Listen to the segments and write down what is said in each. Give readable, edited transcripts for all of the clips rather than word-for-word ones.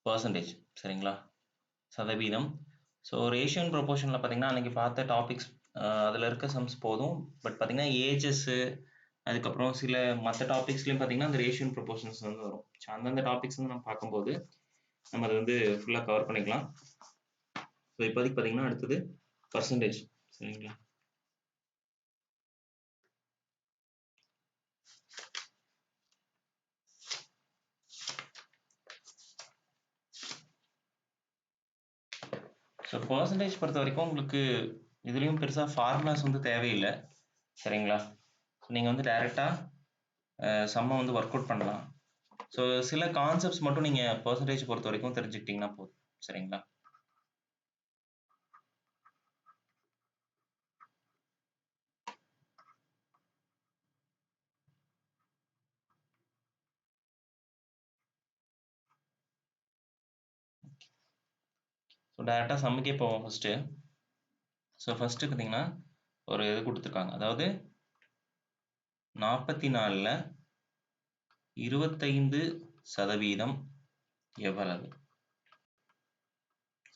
Percentage சரிங்களா, சதவீதம். So ratio and ப்ரொபோர்ஷனில் பார்த்தீங்கன்னா அன்றைக்கி பார்த்த டாபிக்ஸ் அதில் இருக்க சம்ஸ் போதும். பட் பார்த்தீங்கன்னா ஏஜஸ்ஸு அதுக்கப்புறம் சில மற்ற டாபிக்ஸ்லையும் பார்த்தீங்கன்னா அந்த ரேஷியோ அண்ட் ப்ரொபோர்ஷன்ஸ் வந்து வரும். ஸோ அந்தந்த டாபிக்ஸ் வந்து நம்ம பார்க்கும்போது நம்ம அதை வந்து ஃபுல்லாக கவர் பண்ணிக்கலாம். ஸோ இப்போதைக்கு பார்த்தீங்கன்னா அடுத்தது பர்சன்டேஜ் சரிங்களா. ஸோ பர்சன்டேஜ் பொறுத்த வரைக்கும் உங்களுக்கு இதுலேயும் பெருசாக ஃபார்முலாஸ் வந்து தேவையில்லை சரிங்களா. நீங்கள் வந்து டைரெக்டாக சம்மை வந்து ஒர்க் அவுட் பண்ணலாம். ஸோ சில கான்செப்ட்ஸ் மட்டும் நீங்கள் பர்சன்டேஜ் பொறுத்த வரைக்கும் தெரிஞ்சுக்கிட்டிங்கன்னா போதும் சரிங்களா. ஸோ டேரெக்டாக சம்முக்கே போவோம் ஃபஸ்ட்டு. ஸோ ஃபஸ்ட்டு பார்த்தீங்கன்னா ஒரு இது கொடுத்துருக்காங்க, அதாவது 44ல் 25% எவ்வளவு?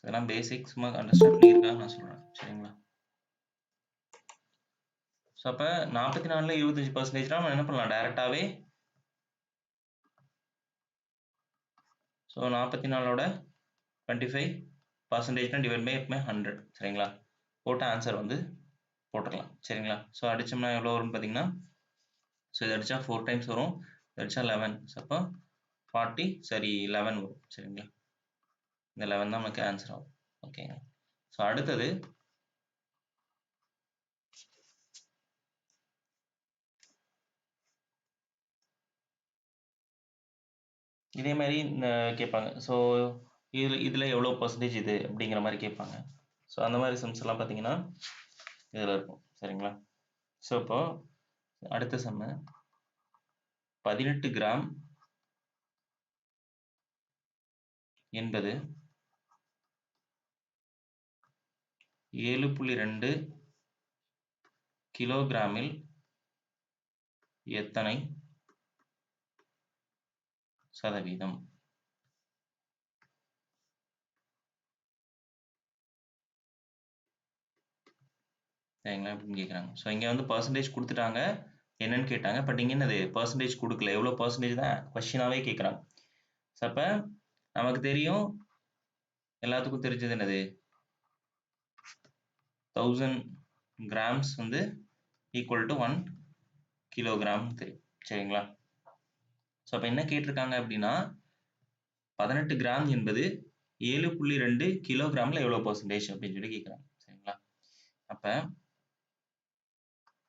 இதெல்லாம் பேசிக், சும்மா அண்டர்ஸ்டாண்ட் பண்ணியிருக்காங்க நான் சொல்கிறேன் சரிங்களா. ஸோ அப்போ 44ல் 25%னா நம்ம என்ன பண்ணலாம் டேரெக்டாகவே. ஸோ 44ஓட 25% டிவைட் பை எப்பவுமே 100 சரிங்களா. போட்ட ஆன்சர் வந்து போட்டுடலாம் சரிங்களா. ஸோ அடித்தோம்னா எவ்வளோ வரும்னு பார்த்தீங்கன்னா, ஸோ இது அடித்தா 4 டைம்ஸ் வரும், இது அடித்தா 11. ஸோ அப்போ 11 வரும் சரிங்களா. இந்த 11 தான் நமக்கு ஆன்சர் ஆகும். ஓகேங்க. ஸோ அடுத்தது இதே மாதிரி கேட்பாங்க. ஸோ இதில் எவ்வளோ பர்சன்டேஜ் இது அப்படிங்கிற மாதிரி கேட்பாங்க. ஸோ அந்த மாதிரி சம்ஸ் எல்லாம் பார்த்தீங்கன்னா இதில் இருக்கும் சரிங்களா. ஸோ இப்போ அடுத்த சம்மு 18 கிராம் என்பது 7.2 கிலோகிராமில் எத்தனை சதவீதம்? சரிங்களா அப்படின்னு கேட்குறாங்க. ஸோ இங்கே வந்து பர்சன்டேஜ் கொடுத்துட்டாங்க, என்னன்னு கேட்டாங்க. பட் இங்கே என்னது பர்சன்டேஜ் கொடுக்கல, எவ்வளோ பர்சன்டேஜ் தான் கொஸ்டினாவே கேட்குறாங்க. ஸோ அப்போ நமக்கு தெரியும், எல்லாத்துக்கும் தெரிஞ்சது என்னது 1000 கிராம்ஸ் வந்து ஈக்குவல் டு 1 கிலோகிராம் தெரியும் சரிங்களா. ஸோ அப்போ என்ன கேட்டிருக்காங்க அப்படின்னா 18 கிராம் என்பது 7.2 கிலோகிராமில் எவ்வளோ பர்சன்டேஜ் அப்படின்னு சொல்லி கேட்குறாங்க சரிங்களா. அப்போ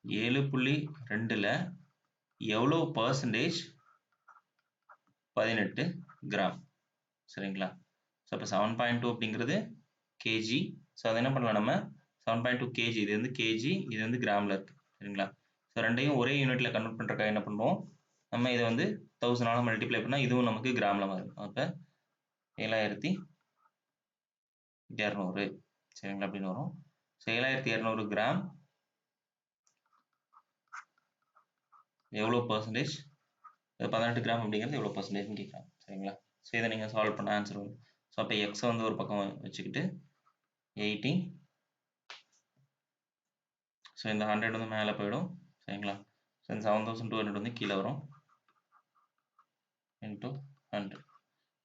7.2ல் எவ்வளோ பர்சன்டேஜ் 18 கிராம் சரிங்களா. ஸோ அப்போ 7.2 அப்படிங்கிறது கேஜி. ஸோ அதை என்ன பண்ணலாம் நம்ம 7.2 கேஜி, இது வந்து கேஜி, இது வந்து கிராமில் இருக்குது சரிங்களா. ஸோ ரெண்டையும் ஒரே யூனிட்டில் கன்வெர்ட் பண்ணுறக்காக என்ன பண்ணுவோம், நம்ம இதை வந்து 1000ஆல் மல்டிப்ளை பண்ணால் இதுவும் நமக்கு கிராமில் வரும். அப்போ 7200 சரிங்களா அப்படின்னு வரும். ஸோ 7200 கிராம் எவ்வளோ பர்சன்டேஜ், 18 கிராம் அப்படிங்கிறது எவ்வளோ பர்சன்டேஜ்னு கேட்குறாங்க சரிங்களா. ஸோ இதை நீங்கள் சால்வ் பண்ண ஆன்சர் வரும். ஸோ அப்போ எக்ஸை வந்து ஒரு பக்கம் வச்சுக்கிட்டு 80, ஸோ இந்த 100 வந்து மேலே போயிடும் சரிங்களா. ஸோ இந்த 7200 வந்து கீழே வரும் இன்ட்டு 100.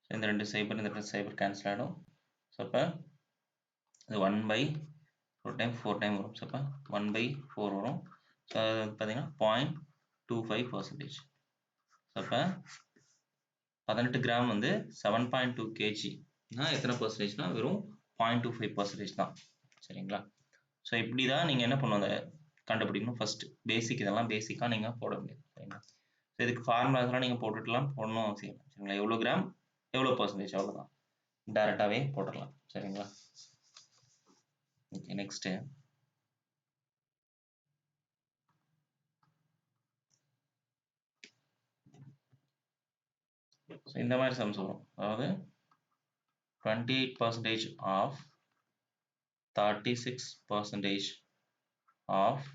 ஸோ இந்த 2 சைபர் இந்த 2 சைபர் கேன்சல் ஆகிடும். ஸோ அப்போ இது 1/4 டைம் 4 டைம் வரும். ஸோ அப்போ 1/4 வரும். ஸோ அது வந்து பார்த்தீங்கன்னா 0.25%. ஸோ அப்போ 18 கிராம் வந்து 7.2 கேஜினா எத்தனை பர்சன்டேஜ்னா வெறும் 0.25% தான் சரிங்களா. ஸோ இப்படி தான் நீங்கள் என்ன பண்ணுவோம், அதை கண்டுபிடிக்கணும். ஃபர்ஸ்ட் பேசிக், இதெல்லாம் பேசிக்காக நீங்கள் போட முடியாது சரிங்களா. ஸோ இதுக்கு ஃபார்முலாஸ்லாம் நீங்கள் போட்டுட்டுலாம் போடணும் அவசியம் இல்லை சரிங்களா. எவ்வளோ கிராம் எவ்வளோ பர்சன்டேஜ் அவ்வளோதான், டேரெக்டாகவே போட்டுடலாம் சரிங்களா. ஓகே நெக்ஸ்ட்டு ஸோ இந்த மாதிரி சம்ஸ் வரும். அதாவது 28% ஆஃப் 36% ஆஃப்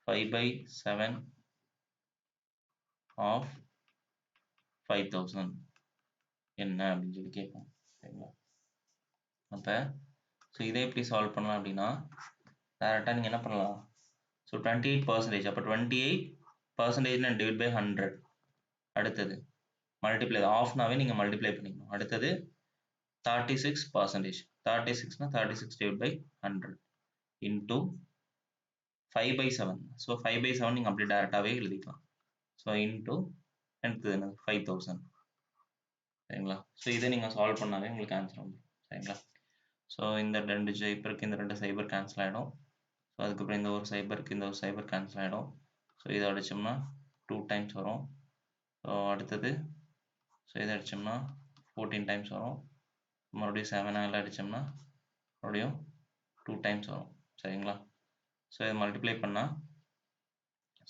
5/7 ஆஃப் 5000 என்ன அப்படின்னு சொல்லி கேட்போம். சரிங்களா? அப்போ ஸோ இதை எப்படி சால்வ் பண்ணலாம் அப்படின்னா டேரெக்டாக நீங்கள் என்ன பண்ணலாம்? ஸோ 28%, அப்போ 28% டிவைட் பை 100. அடுத்தது மல்டிப்ளை, ஆஃப்னாவே நீங்கள் மல்டிப்ளை பண்ணிக்கணும். அடுத்தது 36%, 36னா 36 டிவைட் பை 100 இன்டூ 5/7. ஸோ 5/7 நீங்கள் அப்படி டேரெக்டாகவே எழுதிக்கலாம். ஸோ இன்டூ எடுத்தது என்ன 5000. சரிங்களா? ஸோ இதை நீங்கள் சால்வ் பண்ணாவே உங்களுக்கு ஆன்சர் வந்துடும். சரிங்களா? ஸோ இந்த 2 சைபருக்கு இந்த 2 சைபர் கேன்சல் ஆகிடும். ஸோ அதுக்கப்புறம் இந்த ஒரு சைபருக்கு இந்த ஒரு சைபர் கேன்சல் ஆகிடும். ஸோ இதை அடித்தோம்னா 2 டைம்ஸ் வரும். ஸோ அடுத்தது ஸோ இதை அடித்தோம்னா 14 டைம்ஸ் வரும். மறுபடியும் 7ஆல் அடித்தோம்னா மறுபடியும் 2 டைம்ஸ் வரும். சரிங்களா? ஸோ இதை மல்டிப்ளை பண்ணால்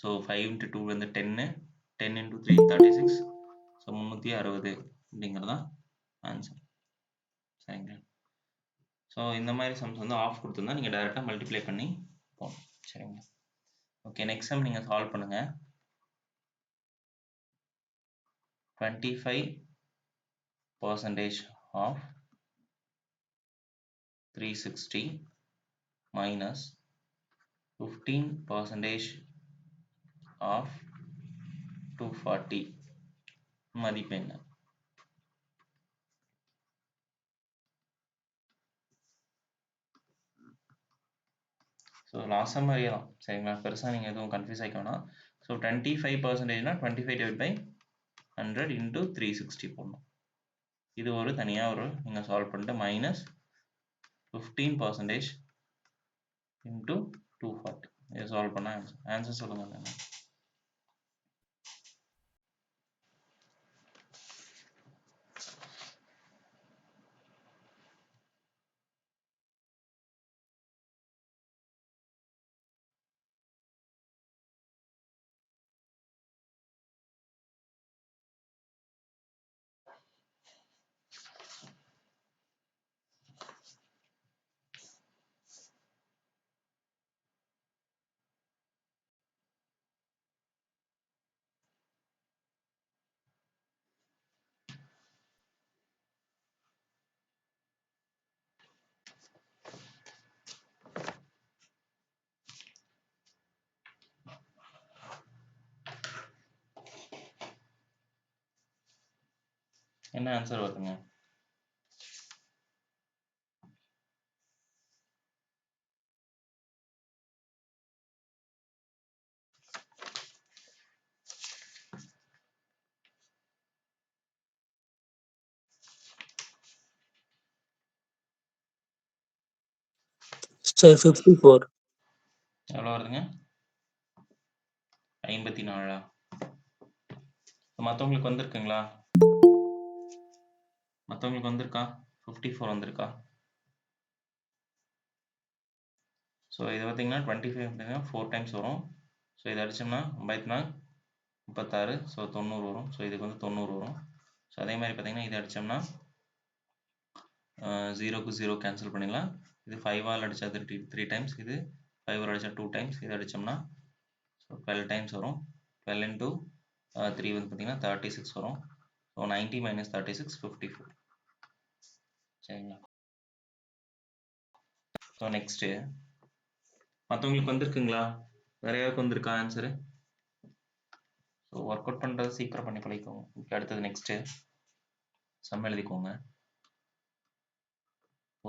ஸோ 5 × 2 வந்து 10, 10 × 3 36. ஸோ 360 அப்படிங்கிறது தான் ஆன்சர். சரிங்களா? ஸோ இந்த மாதிரி சம்ஸ் வந்து ஆஃப் கொடுத்துருந்தா நீங்கள் டைரெக்டாக மல்டிப்ளை பண்ணி போகணும். சரிங்களா? ஓகே, நெக்ஸ்ட் சம் நீங்கள் சால்வ் பண்ணுங்கள். 25% of 360 minus 15% of 240 மதிப்பு என்ன? ஸோ லாஸ்ட் சம் மாதிரியே தான். சரிங்களா? பெருசாக நீங்கள் எதுவும் கன்ஃபியூஸ் ஆகிக்க வேணாம். ஸோ 25%னா 25 டிவைட் பை 100 இன்டூ 360 போடணும். இது ஒரு தனியாக ஒரு நீங்கள் சால்வ் பண்ணிட்டு மைனஸ் 15% இன்டூ 240 இதை சால்வ் பண்ண ஆன்சர் சொல்லுங்கள். என்ன ஆன்சர் வருதுங்க? Sir, 54. எவ்வளோ வருதுங்க? 54. மற்றவங்களுக்கு வந்திருக்குங்களா? மற்றவங்களுக்கு வந்திருக்கா? 54 வந்திருக்கா? ஸோ இது பார்த்தீங்கன்னா 25 அப்படின்னா 4 டைம்ஸ் வரும். ஸோ இதை அடித்தோம்னா 36, ஸோ 90 வரும். ஸோ இதுக்கு வந்து 90 வரும். ஸோ அதே மாதிரி பார்த்தீங்கன்னா இதை அடித்தோம்னா 0க்கு 0 கேன்சல் பண்ணிடலாம். இது 5ஆல் அடித்தா 3 டைம்ஸ், இது 5ஆல் அடித்தா 2 டைம்ஸ். இதை அடித்தோம்னா ஸோ 12 டைம்ஸ் வரும். 12 இன்டூ 3 வந்து பார்த்தீங்கன்னா 36 வரும். ஸோ 90 - 36 54. சரிங்களா? ஸோ நெக்ஸ்ட்டு மற்றவங்களுக்கு வந்திருக்குங்களா? வேற யாருக்கு வந்திருக்கா ஆன்சரு? ஸோ ஒர்க் அவுட் பண்ணுறது சீக்கிரம் பண்ணி பழகிக்கோங்க. ஓகே, அடுத்தது நெக்ஸ்ட்டு சம் எழுதிக்கோங்க.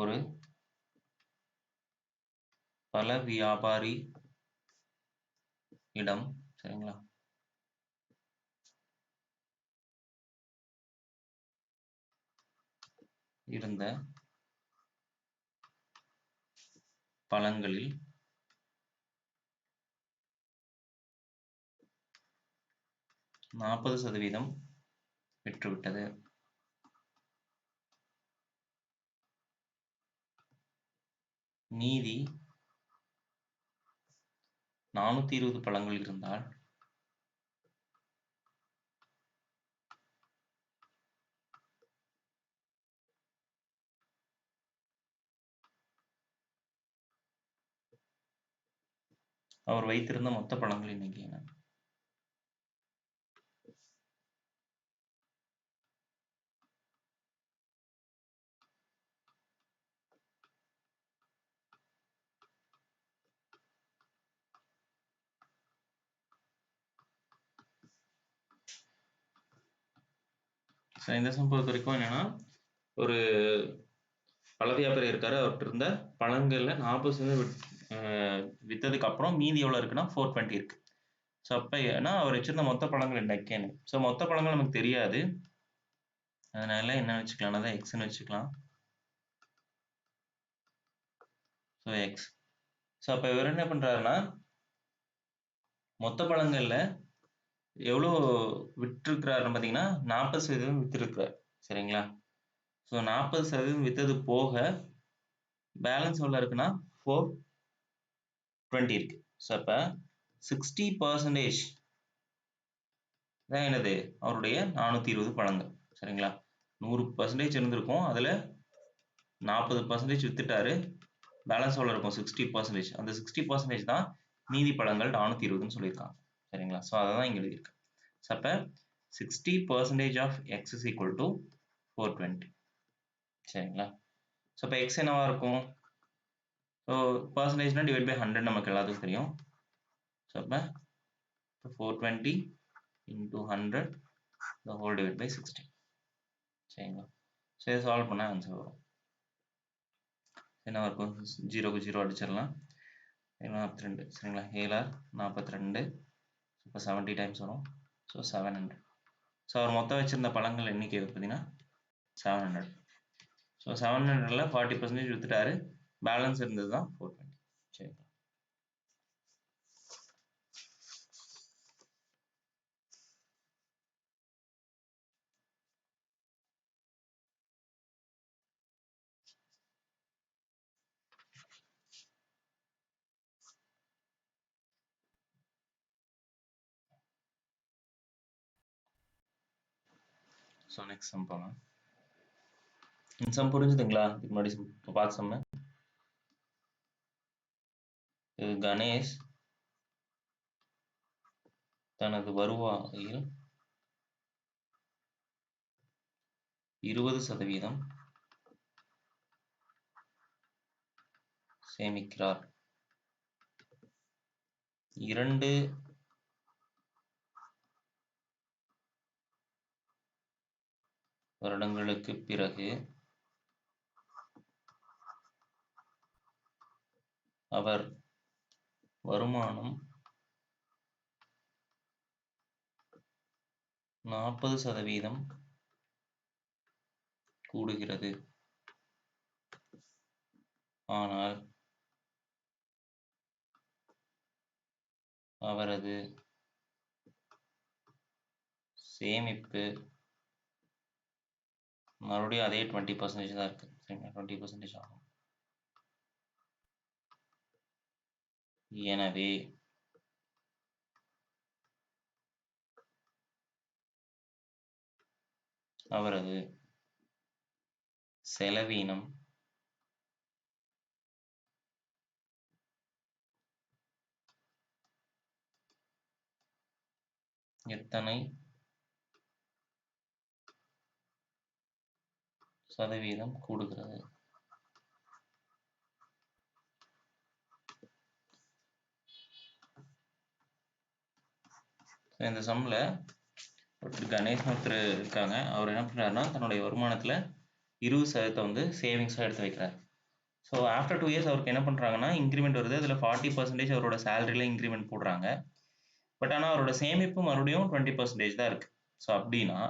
ஒரு பல வியாபாரி இடம், சரிங்களா, இருந்த பழங்களில் 40% விற்றுவிட்டது. மீதி 420 பழங்கள் இருந்தால் அவர் வைத்திருந்த மொத்த பழங்கள் எண்ணிக்கை என்ன? ஸோ இந்த சம் பொறுத்த வரைக்கும் என்னன்னா, ஒரு பழ வியாபாரி இருக்காரு. அவர்கிட்ட இருந்த பழங்கள்ல 40% வித்ததுக்கு அப்புறம் மீதி எவ்வளோ இருக்குன்னா 420 இருக்கு. ஸோ அப்ப ஏன்னா அவர் வச்சிருந்த மொத்த பழங்கள் என்ன கேன்னு. ஸோ மொத்த பழங்கள் நமக்கு தெரியாது. அதனால என்ன வச்சுக்கலாம்னா தான் எக்ஸ்ன்னு வச்சுக்கலாம். So X. ஸோ அப்ப இவர் என்ன பண்றாருன்னா, மொத்த பழங்கள்ல எவ்வளோ விற்றிருக்கிறாருன்னு பார்த்தீங்கன்னா 40% வித்திருக்கிறார். சரிங்களா? ஸோ 40% வித்தது போக பேலன்ஸ் எவ்வளோ இருக்குன்னா 420 இருக்கு. ஸோ அப்ப 60% தான் என்னது அவருடைய 420 பழங்கள். சரிங்களா? 100% இருந்திருக்கும். அதுல 40% வித்துட்டாரு. பேலன்ஸ் எவ்வளோ இருக்கும் 60%. அந்த 60% தான் மீதி பழங்கள் 420ன்னு சொல்லியிருக்காங்க. சரிங்களா? ஸோ அதை தான் இங்க எழுதியிருக்கு. ஸோ அப்ப 60% of x is equal to 420. சரிங்களா? ஸோ அப்ப எக்ஸ் என்னவா இருக்கும்? ஸோ பர்சன்டேஜ்னா டிவைட் பை 100 நமக்கு எல்லாத்துக்கும் தெரியும். ஸோ அப்ப 420 into 100 the whole divided by 60. சரிங்களா? ஸோ இதை சால்வ் பண்ண ஆன்சர் வரும். என்ன இருக்கும்? 0க்கு 0 அடிச்சிடலாம். 42. சரிங்களா? 7 42. இப்போ 70 டைம்ஸ் வரும். ஸோ 700. ஸோ அவர் மொத்தம் வச்சிருந்த பழங்கள் எண்ணிக்கை பார்த்தீங்கன்னா 700. ஸோ 700ல 40% வித்துட்டாரு. பேலன்ஸ் இருந்தது தான் 420. சரிங்களா? ஸோ நெக்ஸ்ட் சம் போகலாம். இந்த சம் புரிஞ்சுதுங்களா? இதுக்கு முன்னாடி இப்போ பார்த்த சம்மு. இது கணேஷ் தனது வருவாயில் 20% சேமிக்கிறார். 2 வருடங்களுக்கு பிறகு அவர் வருமானம் 40% கூடுகிறது. ஆனால் அவரது சேமிப்பு மறுபடியும் அதே 20% தான் இருக்கு. சரிங்களா? 20% ஆகும். எனவே அவரது செலவீனம் எத்தனை சதவீதம் கூடுகிறது? இந்த சம்ல கணேஷ் ஒருத்தர் இருக்காங்க. அவர் என்ன பண்றாருன்னா தன்னுடைய வருமானத்துல 20% வந்து சேவிங்ஸா எடுத்து வைக்கிறார். ஸோ ஆஃப்டர் 2 இயர்ஸ் அவருக்கு என்ன பண்றாங்கன்னா இன்க்ரிமெண்ட் வருது. அதுல 40% அவரோட சேலரியில இன்க்ரிமெண்ட் போடுறாங்க. பட் ஆனா அவரோட சேமிப்பு மறுபடியும் 20% தான் இருக்கு. ஸோ அப்படின்னா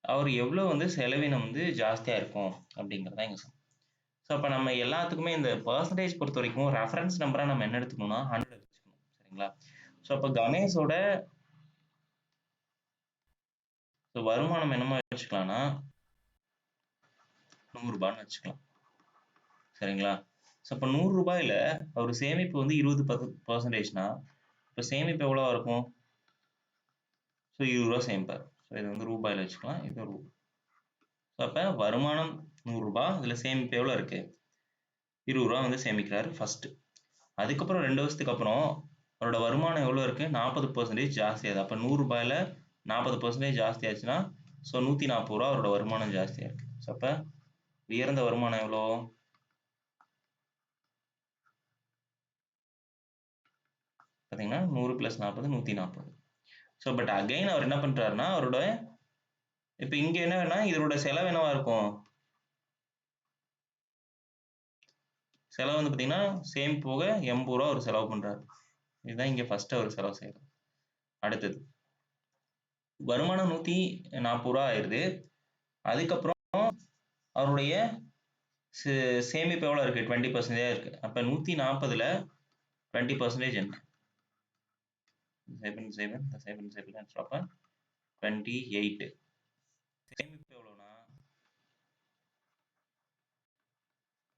அவர் எவ்வளோ வந்து செலவினம் வந்து ஜாஸ்தியா இருக்கும் அப்படிங்கிறதா இங்க சம். ஸோ அப்போ நம்ம எல்லாத்துக்குமே இந்த பர்சன்டேஜ் பொறுத்த வரைக்கும் ரெஃபரன்ஸ் நம்பரா நம்ம என்ன எடுத்துக்கணும்னா 100 வச்சுக்கணும். சரிங்களா? ஸோ அப்போ கணேஷோட வருமானம் என்னமா வச்சுக்கலாம்னா 100 ரூபான்னு வச்சுக்கலாம். சரிங்களா? ஸோ அப்போ 100 ரூபாயில அவர் சேமிப்பு வந்து 20%னா இப்போ சேமிப்பு எவ்வளோ இருக்கும்? ஸோ 20 ரூபா சேமிப்பார். ஸோ இது வந்து ரூபாயில வச்சுக்கலாம். இது ரூபா. ஸோ அப்போ வருமானம் 100 ரூபாய். இதுல சேமிப்பு எவ்வளோ இருக்கு? 20 ரூபா வந்து சேமிக்கிறாரு ஃபர்ஸ்ட். அதுக்கப்புறம் 2 வருஷத்துக்கு அப்புறம் அவரோட வருமானம் எவ்வளோ இருக்கு? 40% ஜாஸ்தி ஆகுது. அப்போ 100 ரூபாயில 40% ஜாஸ்தி ஆச்சுன்னா ஸோ 140 ரூபா அவரோட வருமானம் ஜாஸ்தியா இருக்கு. ஸோ அப்போ உயர்ந்த வருமானம் எவ்வளோ? பார்த்தீங்கன்னா 100 + 40 140. ஸோ பட் அகைன் அவர் என்ன பண்றாருன்னா அவரோட இப்போ இங்க என்னன்னா இதோட செலவு என்னவா இருக்கும்? செலவு வந்து பார்த்தீங்கன்னா சேம் போக ரூ. 80 அவர் செலவு பண்றாரு. இதுதான் இங்க ஃபர்ஸ்ட் அவர் செலவு செய்யறது. அடுத்தது வருமானம் ரூ. 140 ஆயிருது. அதுக்கப்புறம் அவருடைய சேமிப்பு எவ்வளவு இருக்கு? 20% இருக்கு. அப்ப 140ல 20% என்ன? 7 cancel அப்ப 28. சேமிப்பு எவ்வளவுனா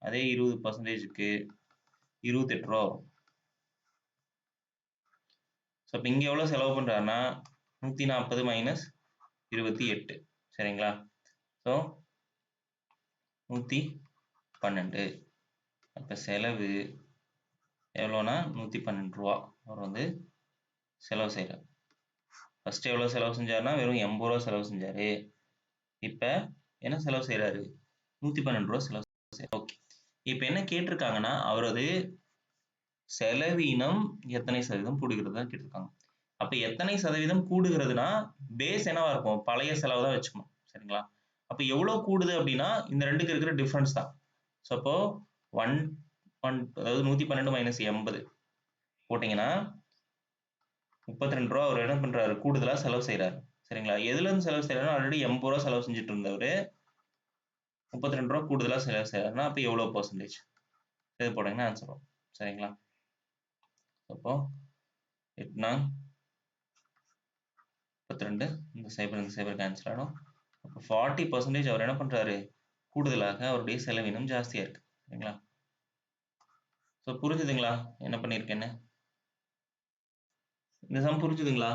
அதே 20%க்கு ரூ. 28 வரும். ஸோ இப்போ இங்க எவ்வளவு செலவு பண்றாருன்னா 140 மைனஸ் 28 சரிங்களா? ஸோ 112. அப்ப செலவு எவ்வளோனா 112 ரூபா அவர் வந்து செலவு செய்யறாரு. ஃபர்ஸ்ட் எவ்வளவு செலவு செஞ்சாருன்னா வெறும் 80 ரூபா செலவு செஞ்சாரு. இப்ப என்ன செலவு செய்யறாரு? 112 ரூபா செலவு செய்யறாரு. ஓகே. இப்ப என்ன கேட்டிருக்காங்கன்னா அவரது செலவீனம் எத்தனை சதவீதம் கூடுகிறது தான் கேட்டிருக்காங்க. அப்ப எத்தனை சதவீதம் கூடுகிறதுனா பேஸ் என்னவா இருக்கும்? பழைய செலவு தான் வச்சுக்கணும். சரிங்களா? அப்ப எவ்வளவு கூடுது அப்படின்னா இந்த ரெண்டுக்கு இருக்கிற டிஃபரன்ஸ் தான். ஸோ அப்போ 1 அதாவது 112 மைனஸ் 80 போட்டீங்கன்னா 32 ரூபா அவர் என்ன பண்றாரு? கூடுதலா செலவு செய்யறாரு. சரிங்களா? எதுல இருந்து செலவு செய்யறாருன்னா ஆல்ரெடி 80 ரூபா செலவு செஞ்சுட்டு இருந்தவரு 32 ரூபா கூடுதலா செலவு செய்யறாருன்னா அப்ப எவ்வளவு பெர்சன்டேஜ்? இது போட்டீங்கன்னா ஆன்சர் வரும். சரிங்களா? அப்போ 8 32 இந்த சைபர் கேன்சல் ஆகிடும். அப்போ 40% அவர் என்ன பண்றாரு? கூடுதலாக அவருடைய செலவினம் ஜாஸ்தியா இருக்கு. சரிங்களா? ஸோ புரிஞ்சுதுங்களா என்ன பண்ணியிருக்கேன்னு? இந்த சம் புரிஞ்சுதுங்களா?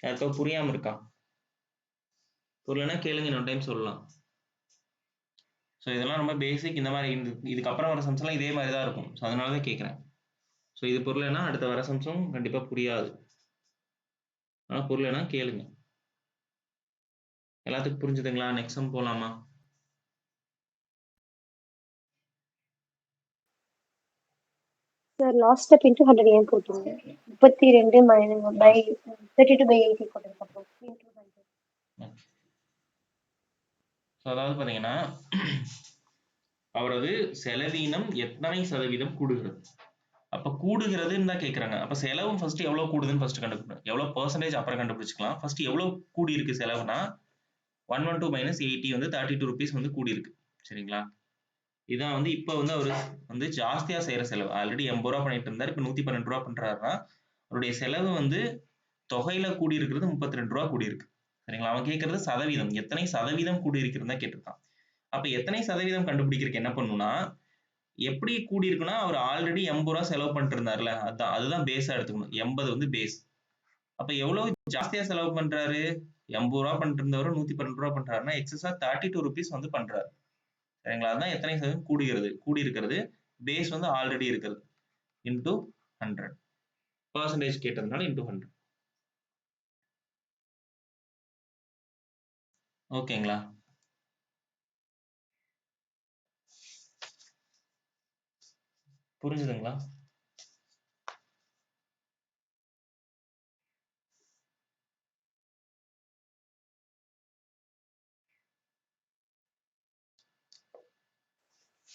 யாருக்கோ புரியாம இருக்கா? புரியலன்னா கேளுங்க, இன்னொரு டைம் சொல்லலாம். ஸோ இதெல்லாம் ரொம்ப பேசிக். இந்த மாதிரி இதுக்கப்புறம் வர சம்ஸ்லாம் இதே மாதிரி தான் இருக்கும். ஸோ அதனால தான் கேட்குறேன். ஸோ இது புரியலன்னா அடுத்த வர சம்ஸும் கண்டிப்பாக புரியாது. ஆனால் புரியலன்னா கேளுங்க. எல்லாத்துக்கும் புரிஞ்சுதுங்களா? நெக்ஸ்ட் சம் போகலாமா? சார் லாஸ்ட் ஸ்டெப் இன்ட்டு 100 ஏன் போட்டுருங்க? 32 பை 32 பை 80 போட்டதுக்கப்புறம் இன்ட்டு 100. ஸோ அதாவது பார்த்தீங்கன்னா அவரது செலவீனம் எத்தனை சதவீதம் கூடுகிறது? அப்ப கூடுகிறதுன்னு தான் கேட்குறாங்க. அப்ப செலவும் ஃபர்ஸ்ட் எவ்வளவு கூடுதுன்னு ஃபர்ஸ்ட் கண்டுபிடிக்கணும். எவ்வளவு பெர்சன்டேஜ் அப்புறம் கண்டுபிடிச்சிக்கலாம். ஃபர்ஸ்ட் எவ்வளவு கூடி இருக்கு செலவுனா 112 மைனஸ் 80 வந்து 32 ருபீஸ் வந்து கூடி இருக்கு. சரிங்களா? இதான் வந்து இப்ப வந்து அவரு வந்து ஜாஸ்தியா செய்யற செலவு. ஆல்ரெடி 80 ரூபா பண்ணிட்டு இருந்தாரு. இப்ப 112 ரூபா பண்றாருன்னா அவருடைய செலவு வந்து தொகையில கூடி இருக்கிறது 32 ரூபா கூடி இருக்கு. சரிங்களா? அவன் கேட்கறது சதவீதம். எத்தனை சதவீதம் கூடி இருக்கிறது தான் கேட்டிருக்கான். அப்ப எத்தனை சதவீதம் கண்டுபிடிக்கிறதுக்கு என்ன பண்ணணும்னா எப்படி கூடி இருக்குன்னா அவர் ஆல்ரெடி 80 ரூபா செலவு பண்ணிட்டு இருந்தாருல அதுதான் பேஸா எடுத்துக்கணும். 80 வந்து பேஸ். அப்ப எவ்வளவு ஜாஸ்தியா செலவு பண்றாரு? 80 ரூபா பண்ணிட்டு இருந்தவர் 112 ரூபா பண்றாருன்னா எக்ஸஸா 32 ருபீஸ் வந்து பண்றாரு. சரிங்களா? அதான் எத்தனை சதவீதம் கூடி இருக்கிறது. பேஸ் வந்து ஆல்ரெடி இருக்கிறது. இன்டூ 100. பெர்சன்டேஜ் கேட்டதுனால இன்டூ 100. ஓகேங்களா? புரிஞ்சுதுங்களா?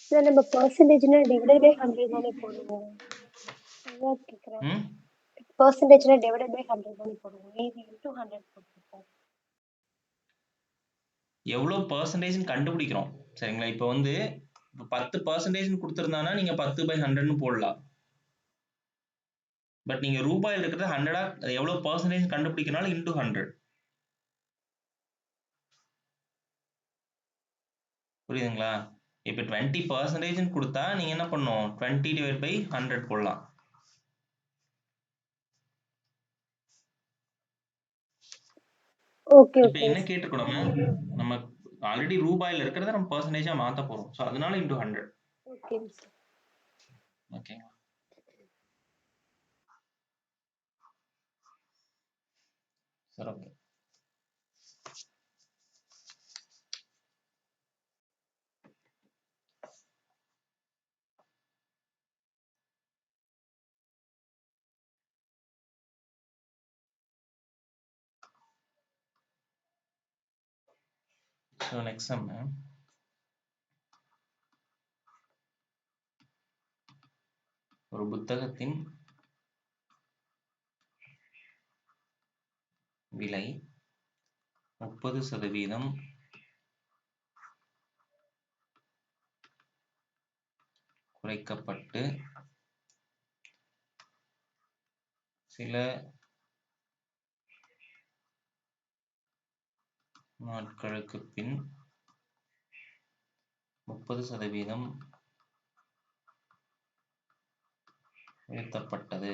சார் நம்ம பர்சன்டேஜ்னா டிவைடட் பை 100 தானே போடுவோம். அதான் கேட்குறேன். பர்சன்டேஜ்னா டிவைடட் பை 100 தானே போடுவோம். மீதி இன்டூ 100 போட்டுருக்கோம். எவ்வளவு பெர்சன்டேஜ்னு கண்டுபிடிக்கிறோம். சரிங்களா? இப்போ வந்து 10% கொடுத்திருந்தானா நீங்க 10/100ன்னு போடலாம். பட் நீங்க ரூபாயில் இருக்கிறது 100 எவ்வளவு பெர்சன்டேஜ் கண்டுபிடிக்கனாலும் இன்டூ 100. புரியுதுங்களா? இப்போ 20% கொடுத்தா நீங்க என்ன பண்ணணும்? 20/100 போடலாம். ஓகே இப்போ ஓகே. என்ன கேட்டிருக்கோம் நம்ம ஆல்ரெடி ரூபாயில இருக்கிறத நம்ம பெர்சன்டேஜா மாத்த போறோம். ஸோ அதனால இன்டூ 100. Okay sir. ஓகேங்களா? சரி ஓகே. ஸோ நெக்ஸ்ட் நம்ம ஒரு புத்தகத்தின் விலை 30% குறைக்கப்பட்டு சில நாட்களுக்கு பின் 30% உயர்த்தப்பட்டது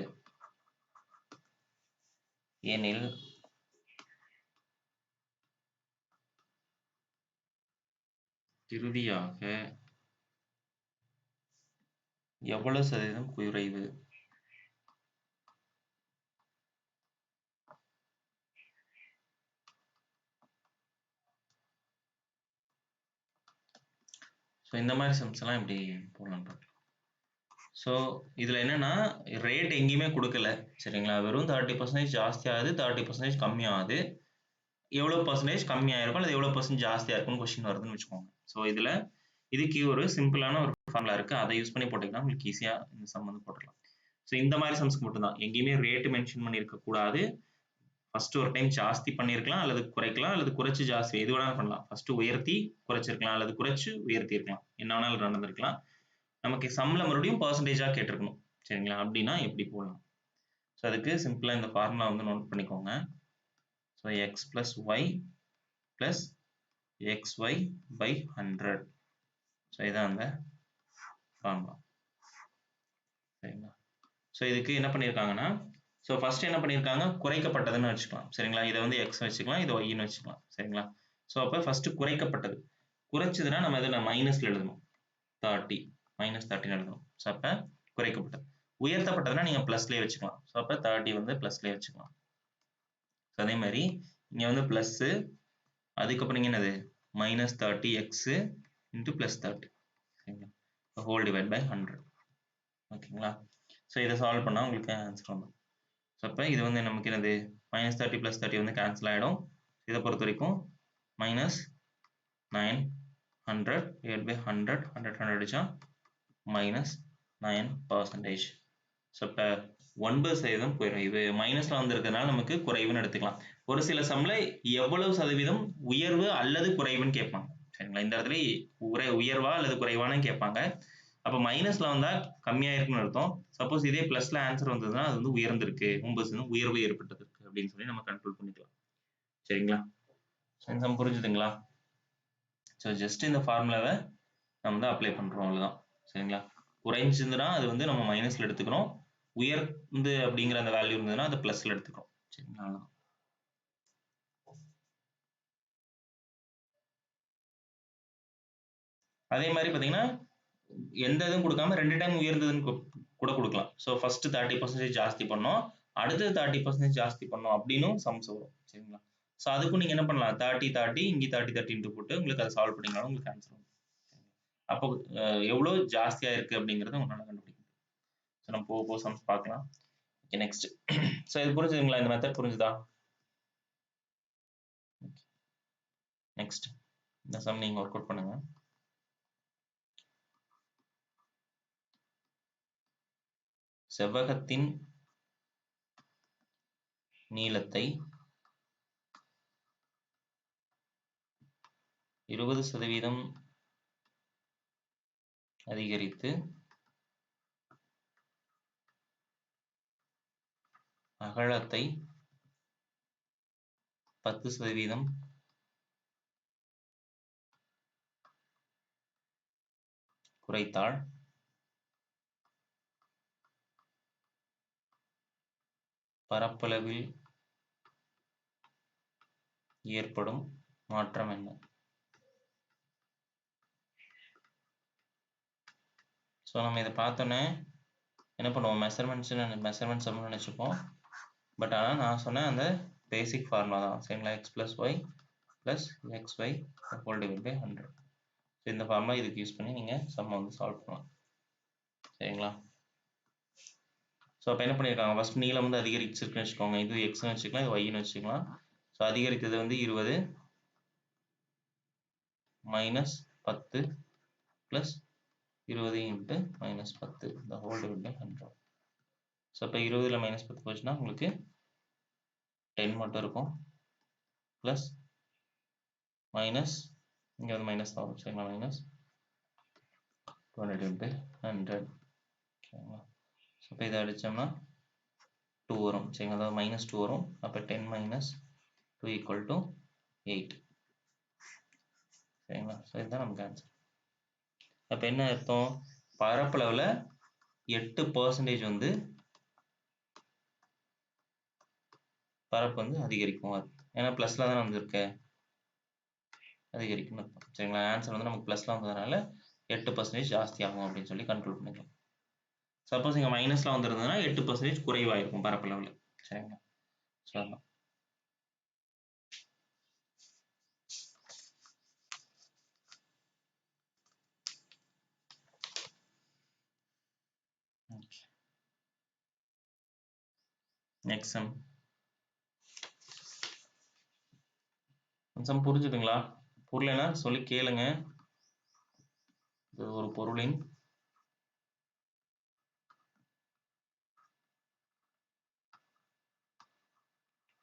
எனில் இறுதியாக எவ்வளவு சதவீதம் குறைவு? ஸோ இந்த மாதிரி சம்ஸ் எல்லாம் இப்படி போடலாம். ஸோ இதில் என்னன்னா ரேட் எங்கேயுமே கொடுக்கல சரிங்களா, வெறும் 30% ஜாஸ்தி ஆகுது 30% கம்மியாகுது, எவ்வளோ பர்சன்டேஜ் கம்மியாயிருக்கும் அல்லது எவ்வளோ பர்சன்ட் ஜாஸ்தியாக இருக்கும்னு கொஸ்டின் வருதுன்னு வச்சுக்கோங்க. ஸோ இதில் இதுக்கு ஒரு சிம்பிளான ஒரு ஃபார்முலா இருக்குது, அதை யூஸ் பண்ணி போட்டிங்கன்னா உங்களுக்கு ஈஸியாக இந்த சம் வந்து போட்டுடலாம். ஸோ இந்த மாதிரி சம்ஸ்க்கு மட்டும்தான், எங்கேயுமே ரேட்டு மென்ஷன் பண்ணியிருக்க கூடாது. ஃபர்ஸ்ட் ஒரு டைம் ஜாஸ்தி பண்ணியிருக்கலாம் அல்லது குறைக்கலாம் அல்லது குறைச்சி ஜாஸ்தி எது வேணாலும் பண்ணலாம். ஃபர்ஸ்ட் உயர்த்தி குறைச்சிருக்கலாம் அல்லது குறைச்சி உயர்த்தி இருக்கலாம், என்ன வேணாலும் நடந்திருக்கலாம். நமக்கு சம்மில் மறுபடியும் பர்சன்டேஜாக கேட்டிருக்கணும் சரிங்களா, அப்படின்னா எப்படி போடலாம்? ஸோ அதுக்கு சிம்பிளாக இந்த ஃபார்முலா வந்து நோட் பண்ணிக்கோங்க. So x plus y plus xy by 100. So இதான் அந்த ஃபார்முலா சரிங்களா. ஸோ இதுக்கு என்ன பண்ணியிருக்காங்கன்னா, ஸோ ஃபர்ஸ்ட் என்ன பண்ணியிருக்காங்க, குறைக்கப்பட்டதுன்னு வச்சுக்கலாம் சரிங்களா, இதை வந்து எக்ஸ் வச்சுக்கலாம், இதை ஒய்ன்னு வச்சுக்கலாம் சரிங்களா. ஸோ அப்போ ஃபர்ஸ்ட் குறைக்கப்பட்டது, குறைச்சதுன்னா நம்ம இதில் மைனஸ்ல எழுதணும், 30 -30 எழுதணும். ஸோ அப்போ குறைக்கப்பட்டது. உயர்த்தப்பட்டதுன்னா நீங்கள் ப்ளஸ்லேயே வச்சுக்கலாம். ஸோ அப்போ 30 வந்து ப்ளஸ்லேயே வச்சுக்கலாம். ஸோ அதே மாதிரி இங்கே வந்து ப்ளஸ்ஸு, அதுக்கப்புறம் இங்கே என்னது -30x into +30 சரிங்களா, ஹோல் டிவைட் பை 100 ஓகேங்களா. ஸோ இதை சால்வ் பண்ணால் உங்களுக்கு ஆன்சர் வந்துடும். ஸோ அப்போ இது வந்து நமக்கு என்னது -30 +30 வந்து கேன்சல் ஆகிடும். இதை பொறுத்த வரைக்கும் -900 divided by 100 100 அடிச்சா -9%. ஸோ இப்போ 9% குறைவு, மைனஸ்ல வந்திருக்கிறதுனால நமக்கு குறைவுன்னு எடுத்துக்கலாம். ஒரு சில சம்ல எவ்வளவு சதவீதம் உயர்வு அல்லது குறைவுன்னு கேட்பாங்க சரிங்களா, இந்த இடத்துல உயர்வா அல்லது குறைவானு கேட்பாங்க. அப்போ மைனஸ்ல வந்தா கம்மியா இருக்குன்னு அர்த்தம். சப்போஸ் இதே பிளஸ்ல ஆன்சர் வந்ததுன்னா அது வந்து உயர்ந்திருக்கு, 9% உயர்வு ஏற்பட்டது அப்படின்னு சொல்லி நம்ம கண்ட்ரோல் பண்ணிக்கலாம் சரிங்களா. சம் புரிஞ்சுதுங்களா? ஸோ ஜஸ்ட் இந்த ஃபார்முலாவை நம்ம வந்து அப்ளை பண்றோம் அவ்வளவுதான் சரிங்களா. குறைஞ்சிருந்ததுன்னா அது வந்து நம்ம மைனஸ்ல எடுத்துக்கிறோம், உயர்ந்து அப்படிங்கிற அந்த வேல்யூ இருந்ததுன்னா அதை பிளஸ்ல எடுத்துக்கிறோம் சரிங்களா. அதே மாதிரி பாத்தீங்கன்னா எந்த இதுவும் கொடுக்காம 2 டைம் உயர்ந்ததுன்னு கூட கொடுக்கலாம். ஸோ ஃபர்ஸ்ட் 30% ஜாஸ்தி பண்ணோம், அடுத்து 30% ஜாஸ்தி பண்ணோம் அப்படின்னு சம்ஸ் வரும் சரிங்களா. ஸோ அதுக்கும் நீங்க என்ன பண்ணலாம், 30 இங்கே 30 போட்டு உங்களுக்கு அதை சால்வ் பண்ணிங்கனாலும் உங்களுக்கு ஆன்சர் வரும். அப்போ எவ்வளோ ஜாஸ்தியா இருக்கு அப்படிங்கறத உங்களால கண்டுபிடிக்கும். ஸோ நம்ம போக சம்ஸ் பார்க்கலாம். Okay next. ஸோ இது புரிஞ்சுதுங்களா, இந்த மெத்தட் புரிஞ்சுதா? நெக்ஸ்ட் இந்த சம் நீங்க ஒர்க் அவுட் பண்ணுங்க. செவ்வகத்தின் நீளத்தை 20% அதிகரித்து அகலத்தை 10% குறைத்தால் பரப்பளவில் ஏற்படும் மாற்றம் என்ன? ஸோ நம்ம இதை பார்த்தோன்னே என்ன பண்ணுவோம், மெஷர்மெண்ட்ஸ் நினச்சிப்போம். பட் ஆனால் நான் சொன்ன அந்த பேசிக் ஃபார்முலா தான் சரிங்களா, x plus y plus xy whole divide by 100. So இந்த ஃபார்முலா இதுக்கு யூஸ் பண்ணி நீங்கள் சம் வந்து சால்வ் பண்ணலாம் சரிங்களா. ஸோ அப்போ என்ன பண்ணியிருக்காங்க, ஃபர்ஸ்ட் நீளம் வந்து அதிகரிச்சிருக்குன்னு வச்சுக்கோங்க, இது எக்ஸ்னு வச்சுக்கலாம், இது ஒய்னு வச்சுக்கலாம். ஸோ அதிகரித்தது வந்து 20, minus 10 plus 20 into minus 10 the whole divided by 100. So இப்போ 20ல் மைனஸ் 10 போச்சுன்னா உங்களுக்கு 10 மட்டும் இருக்கும் ப்ளஸ் மைனஸ் இங்கே வந்து மைனஸ் தான் வரும் சரிங்களா மைனஸ் 200 by 100 ஓகேங்களா ஸோ இப்போ இதை அடித்தோம்னா 2 வரும் சரிங்களா அதாவது மைனஸ் 2 வரும் அப்போ 10 மைனஸ் 2 ஈக்குவல் டு 8 சரிங்களா ஸோ இதுதான் நமக்கு ஆன்சர் அப்போ என்ன அர்த்தம் பரப்பளவில் 8% வந்து பரப்பு வந்து அதிகரிக்கும் ஏன்னா ப்ளஸில் தானே வந்துருக்கு அதிகரிக்கும்னு அர்த்தம் சரிங்களா ஆன்சர் வந்து நமக்கு ப்ளஸில் வந்ததுனால 8% ஜாஸ்தி ஆகும் அப்படின்னு சொல்லி கண்ட்ரோல் பண்ணிக்கலாம் சப்போஸ் இங்கே மைனஸில் வந்துருந்ததுன்னா 8% குறைவாயிருக்கும் பரப்பளவில் சரிங்களா சொல்லலாம் நெக்ஸ்ட் சம் புரிஞ்சுதுங்களா புரியலன்னா சொல்லி கேளுங்க இது ஒரு பொருளின்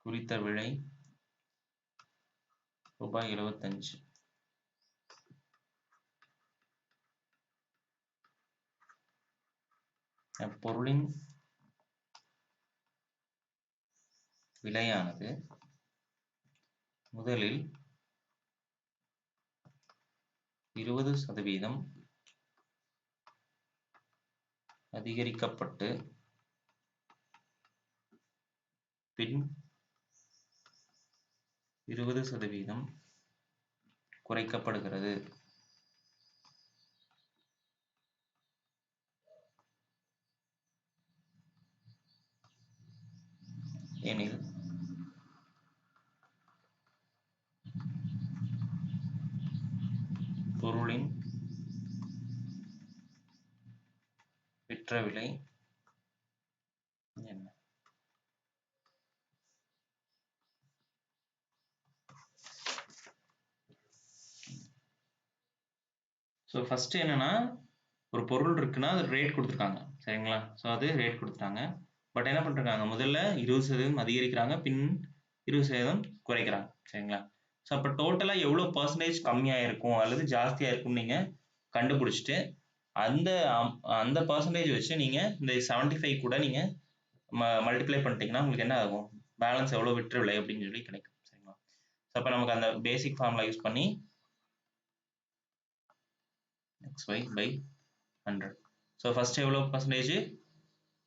குறித்த விலை ரூபாய் 75 அப்பொருளின் விலையானது முதலில் 20% அதிகரிக்கப்பட்டு பின் 20% குறைக்கப்படுகிறது எனில் பொருளின் விற்ற விலை என்ன ஸோ ஃபர்ஸ்ட் என்னன்னா ஒரு பொருள் இருக்குன்னா அது ரேட் கொடுத்துருக்காங்க சரிங்களா ஸோ அது ரேட் கொடுத்துட்டாங்க பட் என்ன பண்ணிருக்காங்க முதல்ல 20% அதிகரிக்கிறாங்க பின் 20% குறைக்கிறாங்க சரிங்களா ஸோ அப்போ டோட்டலாக எவ்வளோ பர்சன்டேஜ் கம்மியாக இருக்கும் அல்லது ஜாஸ்தியாக இருக்கும்னு நீங்கள் கண்டுபிடிச்சிட்டு அந்த பர்சன்டேஜ் வச்சு நீங்கள் இந்த 75 கூட நீங்கள் மல்டிப்ளை பண்ணிட்டீங்கன்னா உங்களுக்கு என்ன ஆகும் பேலன்ஸ் எவ்வளோ விற்ற விலை அப்படின்னு சொல்லி கிடைக்கும் சரிங்களா ஸோ அப்போ நமக்கு அந்த பேசிக் ஃபார்முலா யூஸ் பண்ணி xy by 100 ஸோ ஃபர்ஸ்ட் எவ்வளோ பர்சன்டேஜ்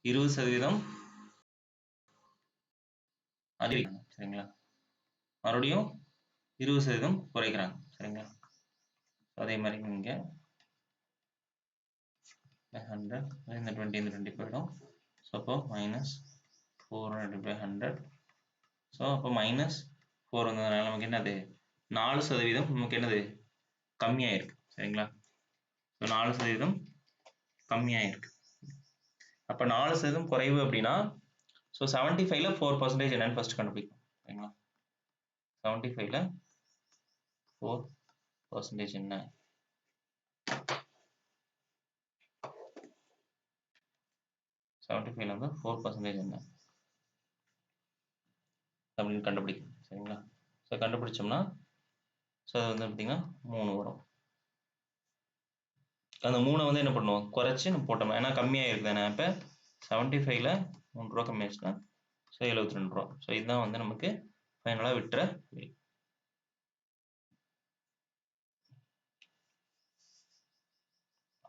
20% அதிகரிக்கிறாங்க சரிங்களா மறுபடியும் 20% குறைக்கிறாங்க சரிங்களா அதே மாதிரி இங்கே 100 இந்த 20 இந்த 20 போயிடும் ஸோ அப்போ மைனஸ் 400 by 100 ஸோ அப்போ மைனஸ் 4 வந்ததுனால நமக்கு என்னது 4% நமக்கு என்னது கம்மியாயிருக்கு சரிங்களா ஸோ 4% கம்மியாயிருக்கு அப்போ 4% குறைவு அப்படின்னா ஸோ 75ல 4% என்னன்னு ஃபர்ஸ்ட் கண்டுபிடிக்கும் சரிங்களா 75ல 4% என்ன 75ல வந்து 4% என்ன அப்படின்னு கண்டுபிடிக்கும் சரிங்களா ஸோ கண்டுபிடிச்சோம்னா ஸோ அது வந்து பார்த்தீங்கன்னா 3 வரும் அந்த 3 வந்து என்ன பண்ணுவோம் குறைச்சி நம்ம போட்டோம் ஏன்னா கம்மியாக இருக்குதானே இப்போ 75ல 3 ரூபா கம்மியாச்சுன்னா ஸோ 72 ரூபா ஸோ இதுதான் வந்து நமக்கு ஃபைனலாக விற்ற விலை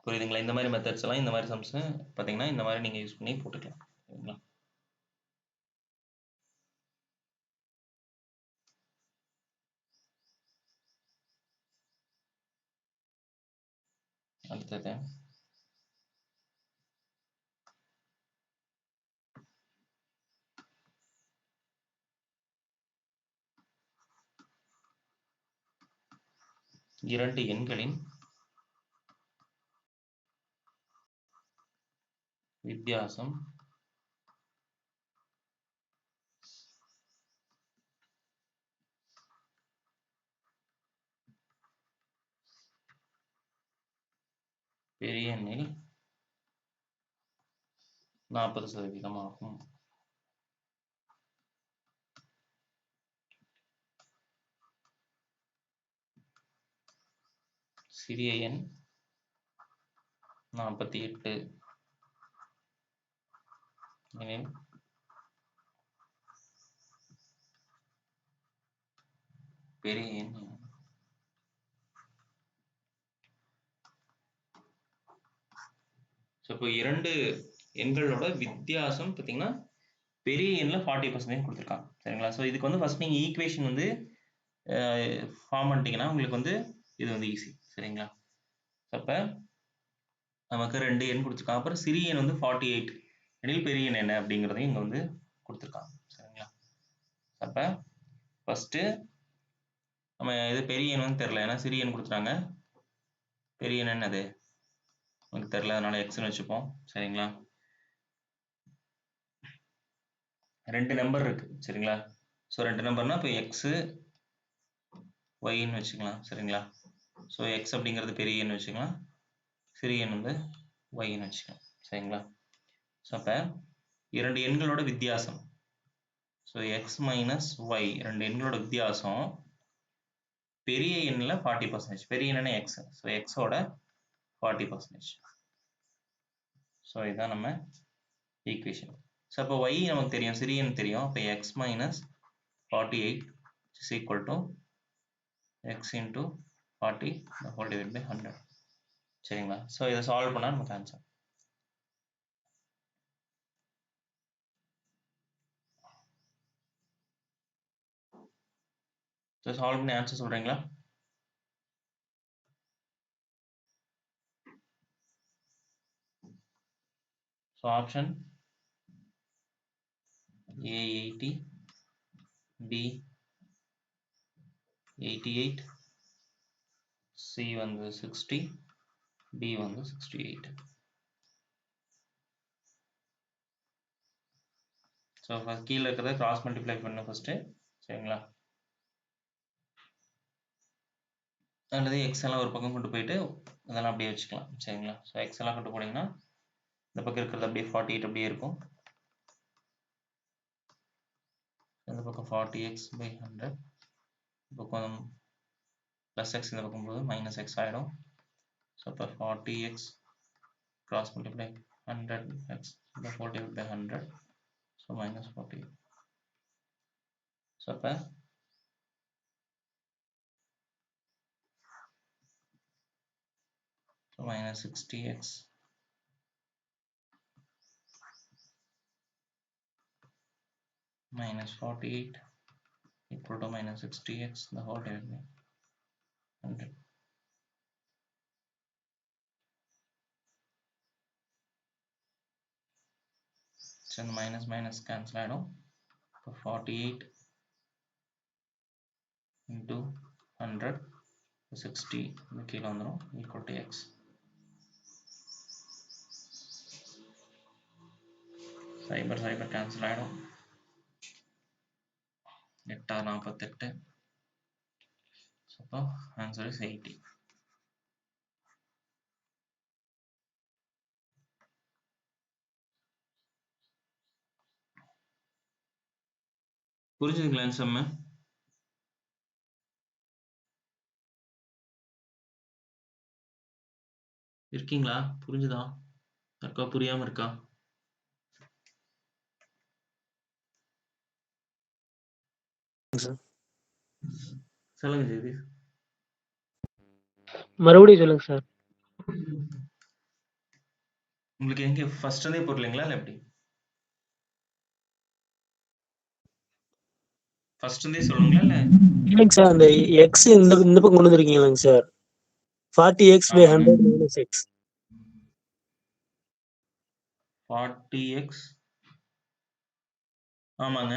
புரியுதுங்களா இந்த மாதிரி மெத்தட்ஸ் எல்லாம் இந்த மாதிரி சம்ஸ் பார்த்தீங்கன்னா இந்த மாதிரி நீங்கள் யூஸ் பண்ணி போட்டுக்கலாம் சரிங்களா அடுத்தது இரண்டு எண்களின் வித்தியாசம் பெரிய எண்ணில் 40% ஆகும். சிறிய எண் 48 எனில் பெரிய எண். இப்போ இரண்டு எண்களோட வித்தியாசம் பார்த்தீங்கன்னா பெரிய எண்ணில் 40% கொடுத்துருக்காங்க. சரிங்களா? ஸோ இதுக்கு வந்து ஃபர்ஸ்ட் நீங்கள் ஈக்குவேஷன் வந்து ஃபார்ம் பண்ணிட்டீங்கன்னா உங்களுக்கு வந்து இது வந்து ஈஸி. சரிங்களா? அப்போ நமக்கு 2 எண் கொடுத்துருக்காங்க. அப்புறம் சிறிய எண் வந்து 48 எனில் பெரிய எண் என்ன அப்படிங்கிறதையும் இங்கே வந்து கொடுத்துருக்காங்க. சரிங்களா? அப்போ ஃபஸ்ட்டு நம்ம இது பெரிய எண் வந்து தெரில, ஏன்னா சிறிய எண் கொடுத்துட்டாங்க. பெரிய எண் என்னது நமக்கு தெரில, அதனால எக்ஸ்னு வச்சுப்போம். சரிங்களா? 2 நம்பர் இருக்கு. சரிங்களா? ஸோ 2 நம்பர்னா இப்போ எக்ஸு ஒய்ன்னு வச்சுக்கலாம். சரிங்களா? ஸோ எக்ஸ் அப்படிங்கிறது பெரிய எண் வச்சுக்கலாம், சிறிய எண் வந்து ஒய்ன்னு வச்சுக்கலாம். சரிங்களா? ஸோ அப்போ 2 எண்களோட வித்தியாசம், ஸோ எக்ஸ் மைனஸ் ஒய் 2 எண்களோட வித்தியாசம் பெரிய எண்ணில் 40%. பெரிய எண்ணே எக்ஸ், ஸோ எக்ஸோட 40%. ஸோ இதுதான் நம்ம ஈக்குவேஷன். ஸோ அப்போ ஒய் நமக்கு தெரியும், சிறிய எண் தெரியும். அப்போ X minus 48 is equal to x into 40 the whole divided by 100. சரிங்களா? ஸோ இதை சால்வ் பண்ணால் நமக்கு ஆன்சர். ஸோ சால்வ் பண்ணி ஆன்சர் சொல்கிறீங்களா? So option A 80, B 88, C வந்து 60, D வந்து 68. ஸோ கீழே இருக்கிறத கிராஸ் மல்டிப்ளை பண்ண ஃபஸ்ட்டு. சரிங்களா? அல்லது எக்ஸ் எல்லாம் ஒரு பக்கம் கொண்டு போயிட்டு அதெல்லாம் அப்படியே வச்சுக்கலாம். சரிங்களா? ஸோ எக்ஸ் எல்லாம் கொண்டு போனீங்கன்னா இந்த பக்கம் இருக்கிறது அப்படியே 48 அப்படியே இருக்கும். இந்த பக்கம் 40x by 100, பக்கம் ப்ளஸ் எக்ஸ் இந்த பக்கம் போது மைனஸ் எக்ஸ் ஆகிடும். ஸோ இப்போ 40x cross multiply 100x the whole divided by 100, so minus 40. So அப்போ minus 60x minus 48 equal to minus 60x the whole divided by 100. So minus minus cancel ஆயிடும். 48 into 100 60 இந்த கீழே வந்துடும் equal to x. சைபர் சைபர் cancel ஆகிடும். 8 48. அப்போ answer is 80. புரிஞ்சுதுங்களா சம்ம? இருக்கீங்களா? புரிஞ்சுதா? இருக்கா புரியாம இருக்கா? சொல்லுங்க ஜெகதீஷ். மறுபடியும் சொல்லுங்க சார். உங்களுக்கு எங்க ஃபர்ஸ்ட் இருந்தே புரியலங்களா இல்ல எப்படி? ஃபர்ஸ்ட் இருந்தே சொல்லுங்களா இல்ல? இல்லைங்க சார், அந்த எக்ஸ் இந்த பக்கம் கொண்டு வந்திருக்கீங்களாங்க sir. 40x by 100 minus x. 40x ஆமாங்க.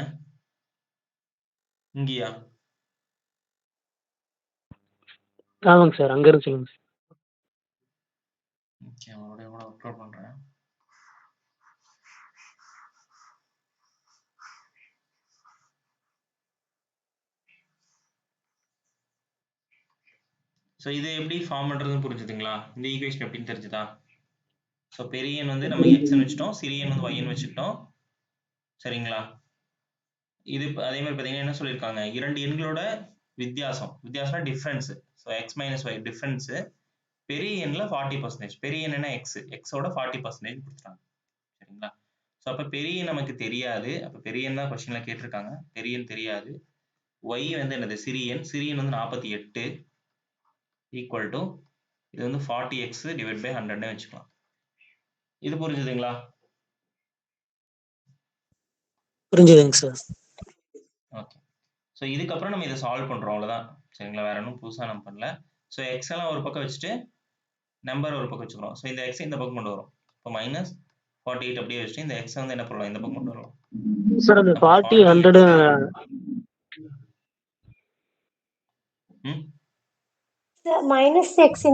இங்கயா? ஆமாங்க சார், அங்க இருந்து சொல்லுங்க சார். ஓகே, மறுபடியும் கூட அப்லோட் பண்றேன். ஸோ இது எப்படி ஃபார்ம் பண்றதுன்னு புரிஞ்சுதுங்களா? இந்த ஈக்குவேஷன் எப்படின்னு தெரிஞ்சுதா? ஸோ பெரிய எண் வந்து நம்ம எக்ஸ்ன்னு வச்சுட்டோம், சிறிய எண் வந்து ஒய்ன்னு வச்சுக்கிட்டோம். சரிங்களா? இது அதே மாதிரி பார்த்தீங்கன்னா என்ன சொல்லியிருக்காங்க, இரண்டு எண்களோட வித்தியாசம் difference. So x minus y difference பெரிய எண்ணில் 40%. பெரிய எண் என்ன எக்ஸோட 40% கொடுத்துட்டாங்க. சரிங்களா? ஸோ அப்போ பெரிய எண் நமக்கு தெரியாது. அப்போ பெரிய எண் தான் கொஸ்டின்ல கேட்டிருக்காங்க. பெரிய எண் தெரியாது. ஒய் வந்து என்னது சிறிய எண் வந்து 48 ஈக்குவல் டு இது வந்து 40x டிவைட் பை 100ன்னு வச்சுக்கலாம். இது புரிஞ்சுதுங்களா? புரிஞ்சுதுங்க சார். ஓகே. ஸோ இதுக்கப்புறம் நம்ம இதை சால்வ் பண்றோம் அவ்வளவுதான். சரிங்களா? வேற ஒன்றும் புதுசா நம்ம பண்ணல. ஸோ எக்ஸ் எல்லாம் ஒரு பக்கம் வச்சுட்டு நம்பர் ஒரு பக்கம் வச்சுக்கிறோம். ஸோ இந்த எக்ஸ் இந்த பக்கம் கொண்டு வரும். இப்போ மைனஸ் 48 அப்படியே வச்சுட்டு இந்த எக்ஸ் வந்து என்ன பண்ணலாம், இந்த பக்கம் கொண்டு வரலாம். சார் அந்த அப்போ 40 100 மைனஸ் எக்ஸ்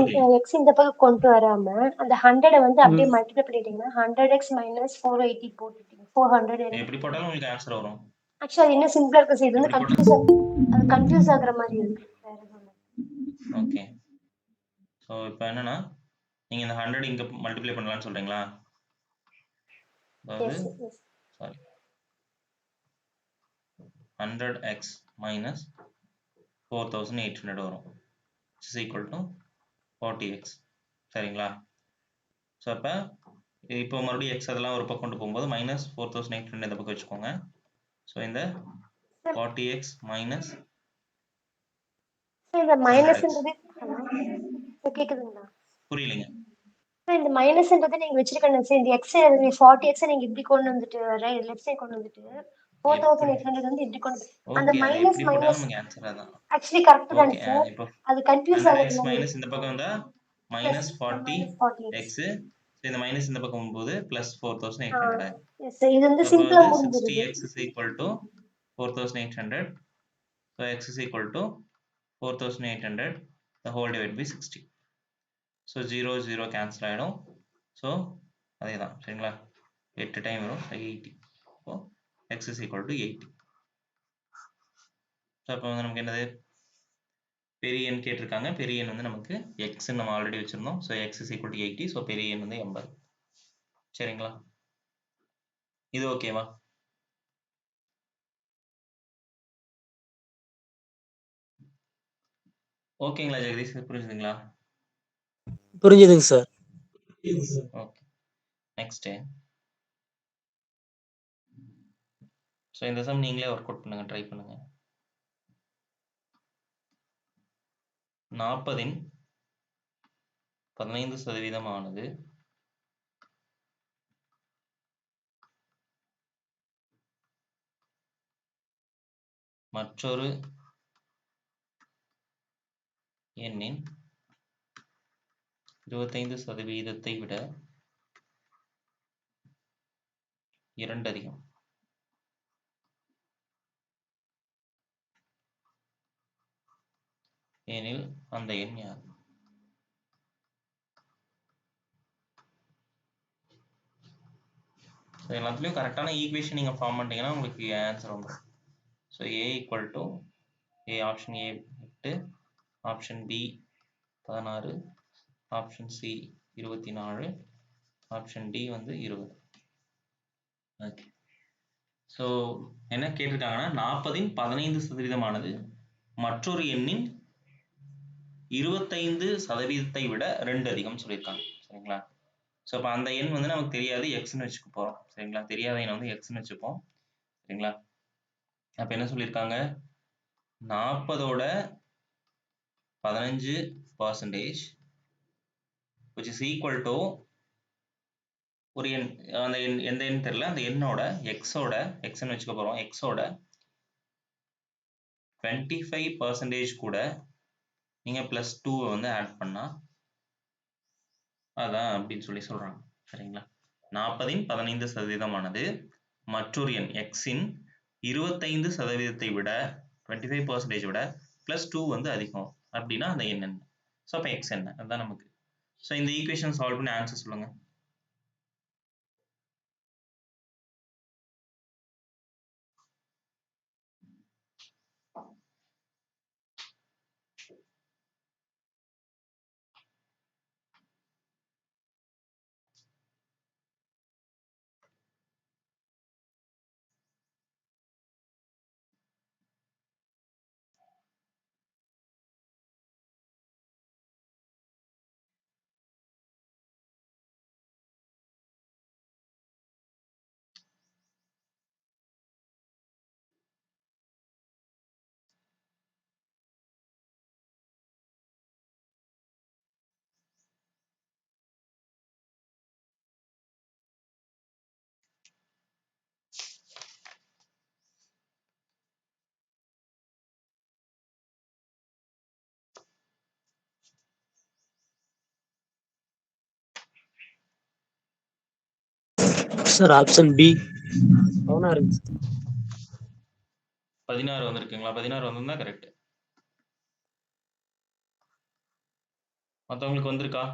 இந்த பக்கம் கொண்டு வராம அந்த 100 வந்து அப்படியே மல்டிப்ளை பண்ணிட்டீங்கன்னா 100x மைனஸ் 480 போட்டுட்டீங்க 400 எப்படி போட்டாலும் உங்களுக்கு ஆன்சர் வரும். ஆக்சுவலா அது இன்னும் சிம்பிளா இருக்கு சார். இது வந்து கன்ஃபியூஸ் ஆகுற மாதிரி இருக்கு. ஓகே. ஸோ இப்போ என்னன்னா நீங்க இந்த 100 இங்க மல்டிப்ளை பண்ணலாம்னு சொல்றீங்களா? அதாவது சாரி 100x மைனஸ் 4800 வரும். Is equal to 40x. சரிங்களா? ஸோ அப்போ இப்போ மறுபடியும் எக்ஸ் அதெல்லாம் ஒரு பக்கம் கொண்டு போகும்போது மைனஸ் 4800 இந்த பக்கம் வச்சுக்கோங்க. ஸோ இந்த 40x மைனஸ் இந்த மைனஸ்ன்றது கேக்குதுங்களா? புரியலைங்க. இந்த மைனஸ்ன்றது நீங்க வச்சிருக்கணும் சார். இந்த எக்ஸ் 40x நீங்க இப்படி கொண்டு வந்துட்டு லெஃப்ட் சைடு கொண்டு வந்துட்டு 4800 வந்து இப்படி கொண்டு அந்த மைனஸ் நமக்கு ஆன்சர் அதான். ஆக்சுவலி கரெக்ட் தான் சார். இப்போ அது கன்ஃபியூஸ் 100x மைனஸ் இந்த பக்கம் வந்தா மைனஸ் 40x. இந்த மைனஸ் இந்த பக்கம் வரும்போது பிளஸ் 4800. எஸ் இது வந்து சிம்பிளா புரிஞ்சிருது. 60x is equal to 4800. So x is equal to 4800 the whole divided by 60. So 0 0 cancel ஆயிடும். So அதேதான். சரிங்களா? 8 டைம் வரும் 80. So x is equal to 80. So அப்போ வந்து நமக்கு என்னது பெரிய எண் கேட்டிருக்காங்க. பெரிய எண் வந்து நமக்கு x நம்ம ஆல்ரெடி வச்சிருந்தோம். So x is equal to 80. So பெரிய எண் வந்து 80. சரிங்களா? இது ஓகேவா? ஓகேங்களா ஜெகதீஷ்? புரிஞ்சுதுங்களா? புரிஞ்சுதுங்க சார். ஓகே. நெக்ஸ்ட் ஸோ இந்த சம் நீங்களே ஒர்க் அவுட் பண்ணுங்க, ட்ரை பண்ணுங்க. 40ன் 15% ஆனது மற்றொரு எண்ணின் 25% விட 2 அதிகம். எனில் அந்த எண் யார்? எல்லாத்துலயும் கரெக்டான ஈக்குவேஷன் நீங்க ஃபார்ம் பண்ணிட்டீங்கன்னா உங்களுக்கு ஆன்சர் வந்துடும். So a equal to option A 8, option B 16, option C 24, option D வந்து 20. ஓகே. ஸோ என்ன கேட்டிருக்காங்கன்னா 40ன் 15% ஆனது மற்றொரு எண்ணின் 25% விட 2 அதிகம் சொல்லியிருக்காங்க. சரிங்களா? ஸோ அப்போ அந்த எண் வந்து நமக்கு தெரியாது, எக்ஸ்ன்னு வச்சுக்க போறோம். சரிங்களா? தெரியாத எண் வந்து எக்ஸ்ன்னு வச்சுப்போம். சரிங்களா? அப்போ என்ன சொல்லியிருக்காங்க, 40ஓட 15% which is equal to ஒரு எண், அந்த எண் எந்த எண் தெரியல, அந்த எண்ணோட எக்ஸோட எக்ஸ்ன்னு வச்சுக்க போறோம். எக்ஸோட 25% கூட நீங்க பிளஸ் 2 வந்து ஆட் பண்ணா அதான் அப்படின்னு சொல்லி சொல்றாங்க. சரிங்களா? 40ன் 15% ஆனது மற்றொரு எண் எக்ஸின் 25% விட 25% விட பிளஸ் 2 வந்து அதிகம் அப்படின்னா அந்த எண் என்ன? ஸோ அப்போ எக்ஸ் என்ன? அதுதான் நமக்கு. ஸோ இந்த ஈக்குவேஷன் சால்வ் பண்ணி ஆன்சர் சொல்லுங்க. சார் ஆப்ஷன் பி 16 16 வந்திருக்குங்களா? 16 வந்திருந்தா கரெக்ட். மற்றவங்களுக்கு வந்திருக்கா?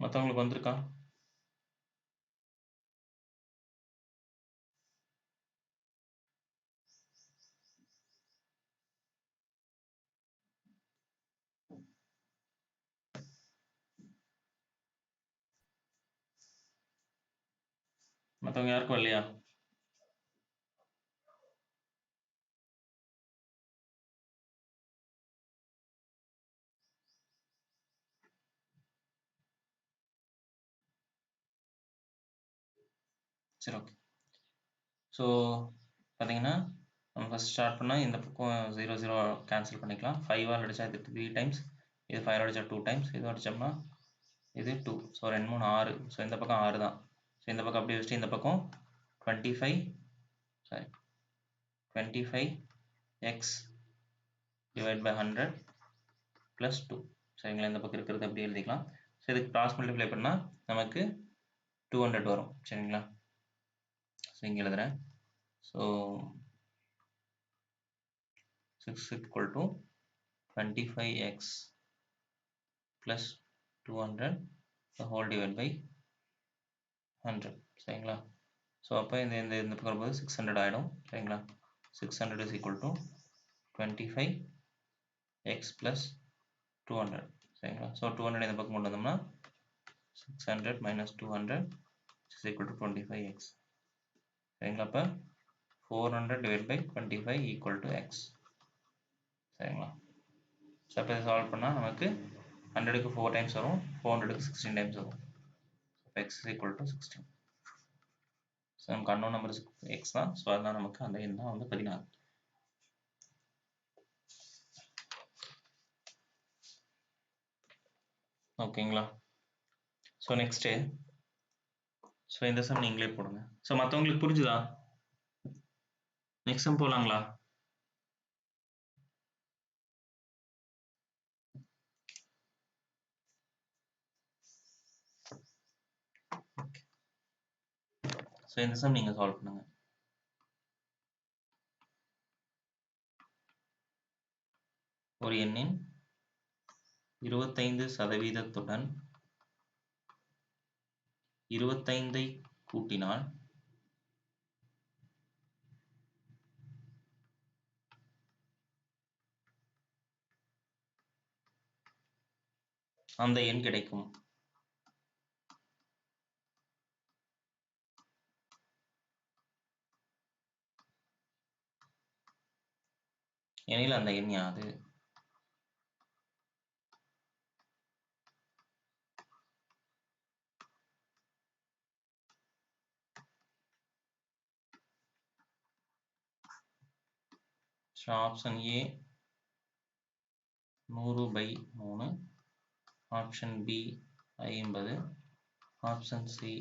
மற்றவங்களுக்கு வந்திருக்கா? மற்றவங்க யாருக்கும் இல்லையா? சரி, ஓகே. ஸோ பார்த்தீங்கன்னா நம்ம ஃபஸ்ட் ஸ்டார்ட் பண்ணால் இந்த பக்கம் 0 0 கேன்சல் பண்ணிக்கலாம். 5 அடித்தா இது 3 டைம்ஸ், இது 5 அடித்தா 2 டைம்ஸ், இது அடித்தோம்னா இது 2. ஸோ 2 3 6. ஸோ இந்த பக்கம் 6 தான். ஸோ இந்த பக்கம் அப்படியே வச்சுட்டு இந்த பக்கம் 25x டிவைட் பை 100 ப்ளஸ் 2. சரிங்களா? இந்த பக்கம் இருக்கிறது அப்படியே எழுதிக்கலாம். ஸோ இதுக்கு கிராஸ் மல்டிப்ளை பண்ணால் நமக்கு 200 வரும். சரிங்களா? ஸோ இங்கே எழுதுகிறேன். So 6 equal to 25x plus 200 the whole divided by 100. சரிங்களா? ஸோ அப்போ இந்த பக்கம் வரும்போது 600 ஆகிடும். சரிங்களா? 600 is equal to 25x plus 200. சரிங்களா? ஸோ 200 இந்த பக்கம் கொண்டு வந்தோம்னா 600 minus 200 is equal to 25x. சரிங்களா? அப்போ 400 divided by 25 equal to x. சரிங்களா? ஸோ அப்போ இதை சால்வ் பண்ணால் நமக்கு 100க்கு 4 டைம்ஸ் வரும், 400க்கு 16 டைம்ஸ் வரும். இப்போ x is equal to 16. So நமக்கு அன்னோன் நம்பர் x தான். ஸோ அதனால் நமக்கு அந்த எண் தான் வந்து 16. ஓகேங்களா? ஸோ நெக்ஸ்ட்டு ஸோ இந்த சம் நீங்களே போடுங்க. ஸோ மற்றவங்களுக்கு புரிஞ்சுதா? நெக்ஸ்ட் சம் போகலாங்களா? ஸோ இந்த சம் நீங்கள் சால்வ் பண்ணுங்க. ஒரு எண்ணின் 25% 25ஐ கூட்டினால் அந்த எண் கிடைக்கும். எனில் அந்த எண் யாது? So option A 100/3, option B 50, option C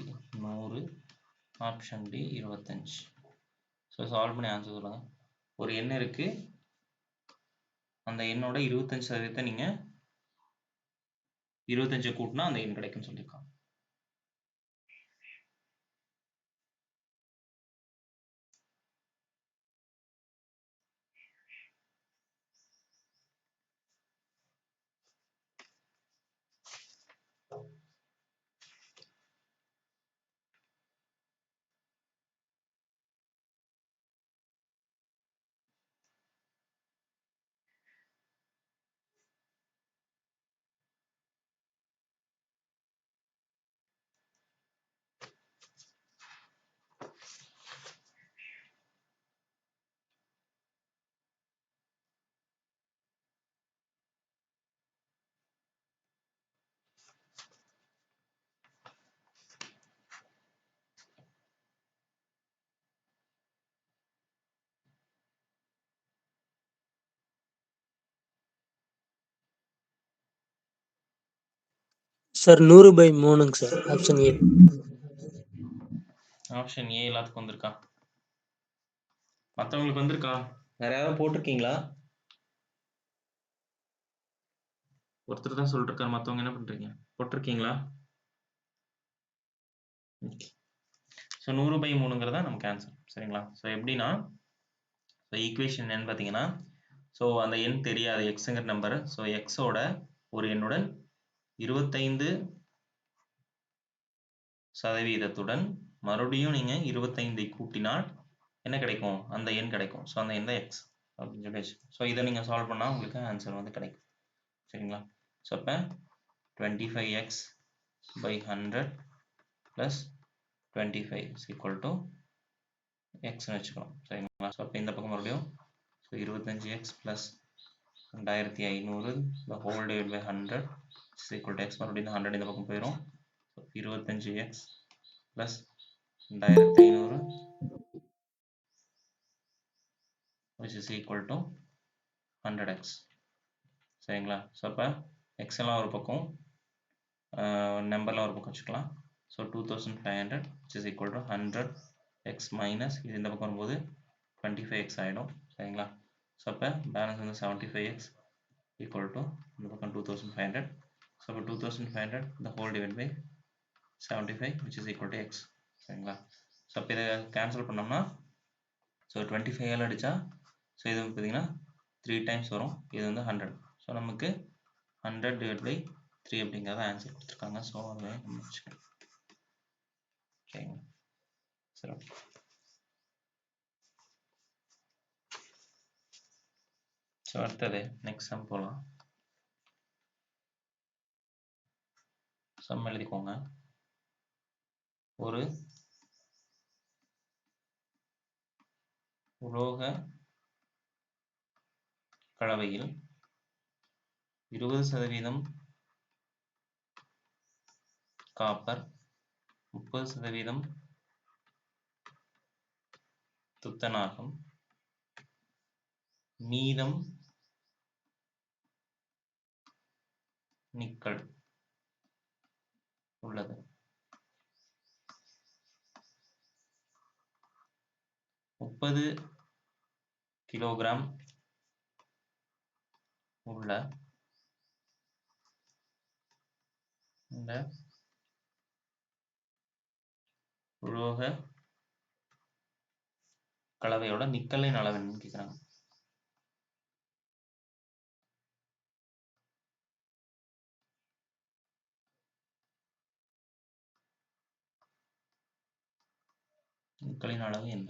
100, option D 25. So solve பண்ணி ஆன்சர் சொல்லுங்க. ஒரு எண் இருக்கு, அந்த எண்ணோட 25% நீங்க 25 கூட்டினா அந்த எண் கிடைக்கும்னு சொல்லியிருக்காங்க. சார் 100/3ங்க sir. Option A. Option A எல்லாத்துக்கும் வந்திருக்கா? மற்றவங்களுக்கு வந்திருக்கா? வேற யாராவது போட்டிருக்கீங்களா? ஒருத்தர் தான் சொல்லிருக்காரு, மத்தவங்க என்ன பண்றீங்க? போட்டிருக்கீங்களா? ஸோ 100/3ங்கிறதா நமக்கு ஆன்சர். சரிங்களா? ஸோ எப்படின்னா, ஸோ ஈக்குவேஷன் என்னன்னு பார்த்தீங்கன்னா, ஸோ அந்த எண் தெரியாது எக்ஸுங்கிற நம்பர். ஸோ எக்ஸோட ஒரு எண்ணுடன் 25% மறுபடியும் நீங்க 25ஐ கூட்டினால் என்ன கிடைக்கும்? அந்த எண் கிடைக்கும். ஸோ அந்த எண் தான் எக்ஸ் அப்படின்னு சொல்லி வச்சுக்கோங்க. ஸோ இதை நீங்க சால்வ் பண்ணா உங்களுக்கு ஆன்சர் வந்து கிடைக்கும். சரிங்களா? ஸோ அப்போ 25x/100 + 25 is equal to எக்ஸ்னு வச்சுக்கலாம். சரிங்களா? ஸோ அப்போ இந்த பக்கம் மறுபடியும் so 25x + 2500 the whole divided by 100 is equal to x. மறுபடியும் இந்த 100 இந்த பக்கம் போயிடும். 25x + 2500 which is equal to 100x. சரிங்களா? ஸோ அப்போ எக்ஸ் எல்லாம் ஒரு பக்கம், நம்பர்லாம் ஒரு பக்கம் வச்சுக்கலாம். So 2500 which is equal to 100x minus இது இந்த பக்கம் வரும்போது 25x ஆகிடும். சரிங்களா? ஸோ அப்போ பேலன்ஸ் வந்து 75x equal to இந்த பக்கம் 2500. ஸோ அப்போ 2500 the whole divided by 75 which is equal to x. சரிங்களா? ஸோ அப்போ இதை கேன்சல் பண்ணோம்னா ஸோ 25 அடித்தா ஸோ இது வந்து பார்த்தீங்கன்னா 3 டைம்ஸ் வரும். இது வந்து 100. ஸோ நமக்கு 100/3 அப்படிங்கிறத ஆன்சர் கொடுத்துருக்காங்க. ஸோ அதை நம்ம வச்சுக்கலாம். ஓகேங்க. சரி, ஓகே. ஸோ அடுத்தது நெக்ஸ்ட் சம் போகலாம். சம் எழுதிக்கோங்க. ஒரு உலோக கலவையில் 20% காப்பர், 30% துத்தநாகம், மீதம் நிக்கல் உள்ளது. 30 கிலோகிராம் உள்ள இந்த உலோக கலவையோட நிக்கலின் அளவு என்னன்னு கேட்குறாங்க. நிக்கலின் அளவு என்ன?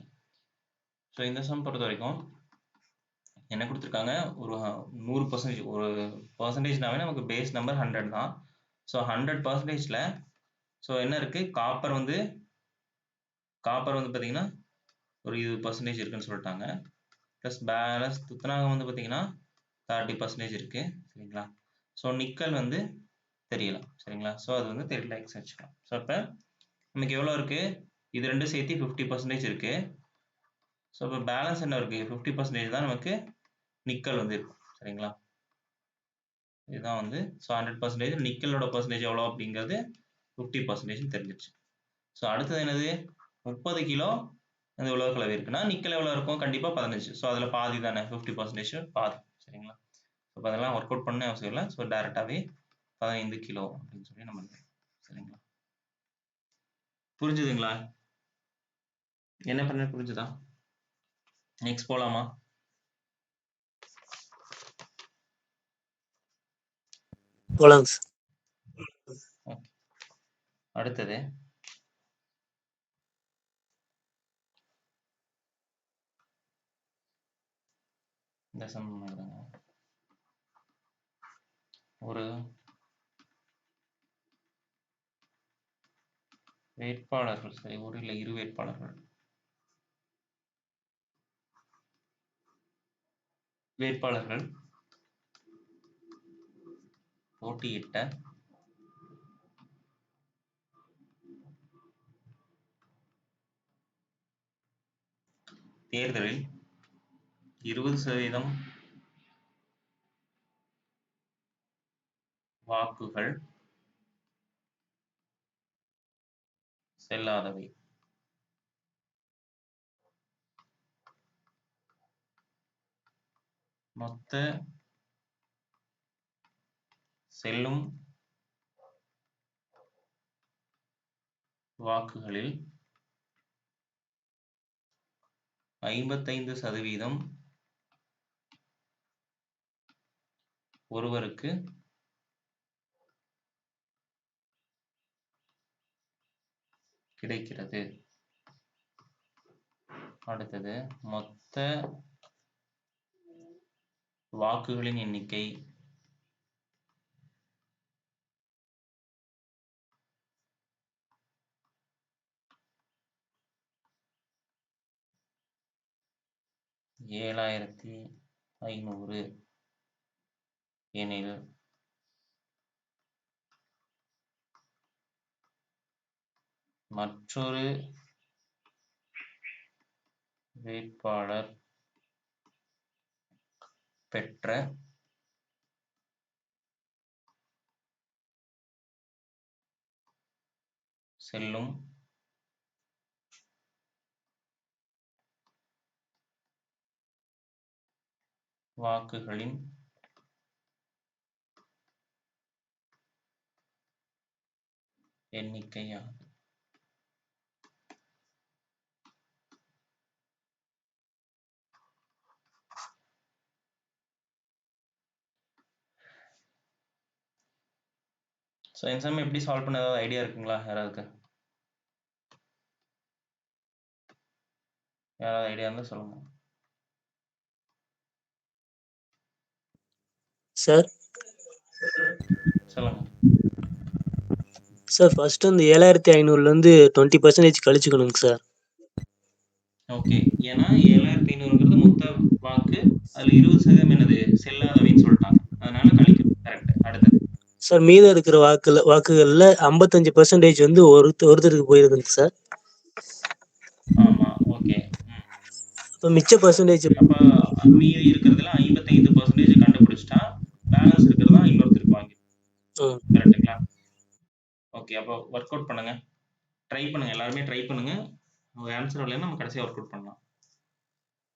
ஸோ இந்த சம் பொறுத்த வரைக்கும் என்ன கொடுத்துருக்காங்க, ஒரு 100%, ஒரு பர்சன்டேஜ்னாவே நமக்கு பேஸ் நம்பர் 100 தான். ஸோ 100%ல ஸோ என்ன இருக்கு, காப்பர் வந்து பார்த்தீங்கன்னா ஒரு 20% இருக்குன்னு சொல்லிட்டாங்க. ப்ளஸ் பேலன்ஸ் துத்தநாகம் வந்து பார்த்தீங்கன்னா 30% இருக்கு. சரிங்களா? ஸோ நிக்கல் வந்து தெரியல. சரிங்களா? ஸோ அது வந்து தெரியல, எக்ஸ் வச்சுக்கலாம். ஸோ அப்போ நமக்கு எவ்வளோ இருக்கு, இது ரெண்டும் சேர்த்து 50% இருக்கு. ஸோ இப்போ பேலன்ஸ் என்ன இருக்கு, 50% தான் நமக்கு நிக்கல் வந்து இருக்கும். சரிங்களா? இதுதான் வந்து ஸோ 100%, நிக்கலோட பர்சன்டேஜ் எவ்வளோ அப்படிங்கிறது 50% தெரிஞ்சிருச்சு. ஸோ அடுத்தது என்னது, 30 கிலோ அந்த உலோக கலவை இருக்குன்னா நிக்கல் எவ்வளோ இருக்கும், கண்டிப்பாக 15. ஸோ அதில் பாதி தானே, 50% பாதி. சரிங்களா? ஸோ அதெல்லாம் ஒர்க் அவுட் பண்ண அவசியம் இல்லை. ஸோ டேரெக்டாகவே 15 கிலோ அப்படின்னு சொல்லி நம்ம. சரிங்களா? புரிஞ்சுதுங்களா? என்ன பண்ண புரிஞ்சுதா? நெக்ஸ்ட் போலாமா? போலாங்க சார். அடுத்தது இந்த சம் எழுதுங்க. ஒரு வேட்பாளர்கள், சரி ஒரு இல்லை இரு வேட்பாளர்கள் போட்டியிட்ட தேர்தலில் 20% வாக்குகள் செல்லாதவை. மொத்த செல்லும் வாக்குகளில் 55% ஒருவருக்கு கிடைக்கிறது. அடுத்தது மொத்த வாக்குகளின் எண்ணிக்கை ஏழாயிரத்தி 500 எனில் மற்றொரு வேட்பாளர் பெற்ற செல்லும் வாக்குகளின் எண்ணிக்கையாகும். ஸோ இந்த சம் எப்படி சால்வ் பண்ண ஏதாவது ஐடியா இருக்குங்களா? யாராவது ஐடியா இருந்தால் சொல்லுங்க சார். சொல்லுங்க. சார் ஃபர்ஸ்ட் அந்த 7500ல இருந்து 20% கழிச்சுக்கணுங்க சார். ஓகே, ஏன்னா 7500ங்கிறது மொத்த வாக்கு, அதுல 20% என்னது செல்லாதவைன்னு சொல்லிட்டாங்க, அதனால கழிக்கணும். கரெக்ட். அடுத்தது சார் மீதம் இருக்கிற வாக்குகள்ல 55% வந்து ஒருத்தருக்கு போயிருக்குங்க சார். ஆமா, ஓகே. அப்ப மிச்ச பர்சன்டேஜ் அப்ப மீதி இருக்கிறதுல 55% கண்டுபிடிச்சிட்டா பேலன்ஸ் இருக்கிறதா இன்னொருத்தருக்கு வாங்கி. கரெக்ட்டுங்களா? ஓகே, அப்போ ஒர்க் அவுட் பண்ணுங்க, ட்ரை பண்ணுங்க, எல்லாருமே ட்ரை பண்ணுங்க. உங்க ஆன்சர் வரலைன்னா நம்ம கடைசியாக ஒர்க் அவுட் பண்ணலாம்.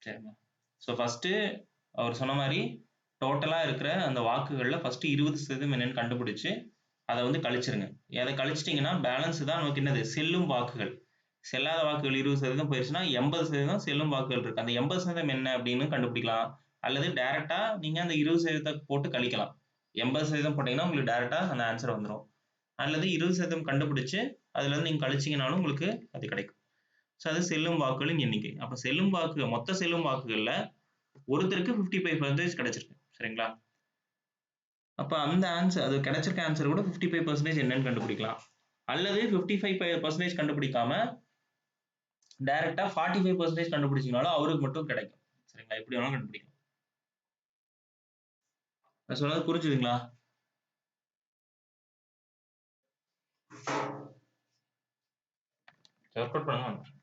சரிங்க. ஸோ ஃபர்ஸ்ட்டு அவர் சொன்ன மாதிரி டோட்டலாக இருக்கிற அந்த வாக்குகளில் ஃபர்ஸ்ட் 20% என்னன்னு கண்டுபிடிச்சு அதை வந்து கழிச்சிருங்க. அதை கழிச்சிட்டிங்கன்னா பேலன்ஸ் தான் நமக்கு என்னது செல்லும் வாக்குகள். செல்லாத வாக்குகள் 20% போயிடுச்சுன்னா 80% செல்லும் வாக்குகள் இருக்கு. அந்த 80% என்ன அப்படின்னு கண்டுபிடிக்கலாம். அல்லது டைரக்டா நீங்க அந்த 20% போட்டு கழிக்கலாம். 80% போட்டீங்கன்னா உங்களுக்கு டைரக்டா அந்த ஆன்சர் வந்துடும். அல்லது 20% கண்டுபிடிச்சு அதுல இருந்து நீங்க கழிச்சீங்கனாலும் உங்களுக்கு அது கிடைக்கும். ஸோ அது செல்லும் வாக்குகளின் எண்ணிக்கை. அப்ப செல்லும் வாக்கு, மொத்த செல்லும் வாக்குகள்ல ஒருத்தருக்கு 55% கிடைச்சிருக்கு. சரிங்களா? அப்ப அந்த ஆன்சர், அது கிடைச்சிருக்க ஆன்சர் கூட 55% என்னன்னு கண்டுபிடிக்கலாம். அல்லது 55% கண்டுபிடிக்காம டைரக்டா 45% கண்டுபிடிச்சீங்கனாலும் அவருக்கு மட்டும் கிடைக்கும். சரிங்களா? எப்படி வேணாலும் கண்டுபிடிக்கலாம். நான் சொன்னது புரிஞ்சுதுங்களா? ஒர்க் அவுட் பண்ணுங்க.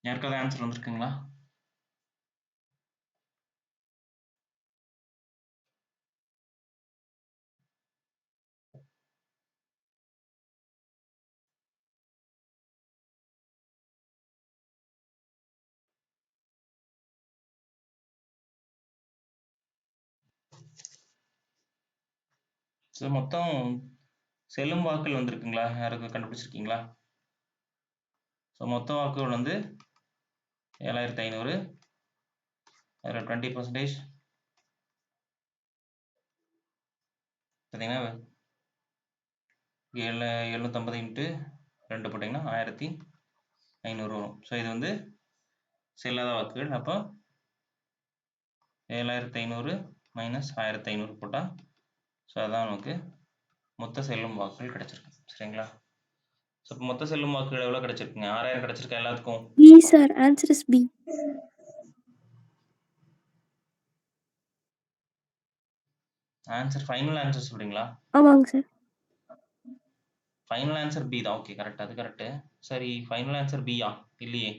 யாருக்காவது ஆன்சர் வந்திருக்குங்களா? ஸோ மொத்தம் செல்லும் வாக்குகள் வந்திருக்குங்களா? யாருக்கு கண்டுபிடிச்சிருக்கீங்களா? ஸோ மொத்த வாக்குகள் வந்து 7500. அதில் 20% பார்த்தீங்கன்னா 750 இன்ட்டு 2 போட்டிங்கன்னா 1500 வரும். ஸோ இது வந்து செல்லாத வாக்குகள். அப்போ 7500 மைனஸ் 1500 போட்டால் ஸோ அதான் நமக்கு மொத்த செல்லும் வாக்குகள் கிடைச்சிருக்கு. சரிங்களா? ஸோ இப்போ மொத்த செல்லும் வாக்குகள் எவ்வளோ கிடைச்சிருக்குங்க? 6000 கிடைச்சிருக்கா எல்லாத்துக்கும்? B sir, answer is B. Answer final answer சொல்றீங்களா? ஆமாங்க சார். ஃபைனல் ஆன்சர் பி தான். Okay, correct. அது கரெக்ட். சரி, ஃபைனல் ஆன்சர் பியா? இல்லையே.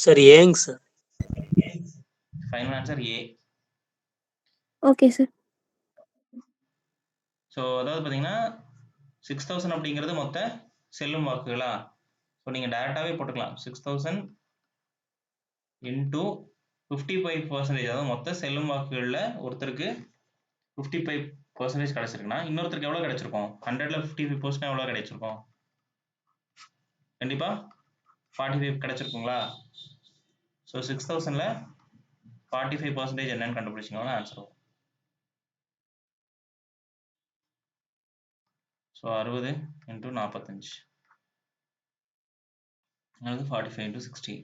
சார் ஏங்க sir. Final answer A. Okay sir. So அதாவது பார்த்தீங்கன்னா 6000 அப்படிங்கிறது மொத்த செல்லும் வாக்குகளா? ஸோ நீங்கள் டைரெக்டாகவே போட்டுக்கலாம். 6000 இன்டூ 55%. அதாவது மொத்த செல்லும் வாக்குகளில் ஒருத்தருக்கு 55% கிடைச்சிருக்குன்னா இன்னொருத்தருக்கு எவ்வளோ கிடைச்சிருக்கும்? 100ல் 55% எவ்வளோ கிடைச்சிருக்கும்? கண்டிப்பாக 45 கிடைச்சிருக்குங்களா? ஸோ 6000ல் 45% என்னன்னு கண்டுபிடிச்சிங்கன்னா ஆன்சர் வரும். ஸோ 60 இன்டூ 45 அதாவது 45 இன்டூ 60.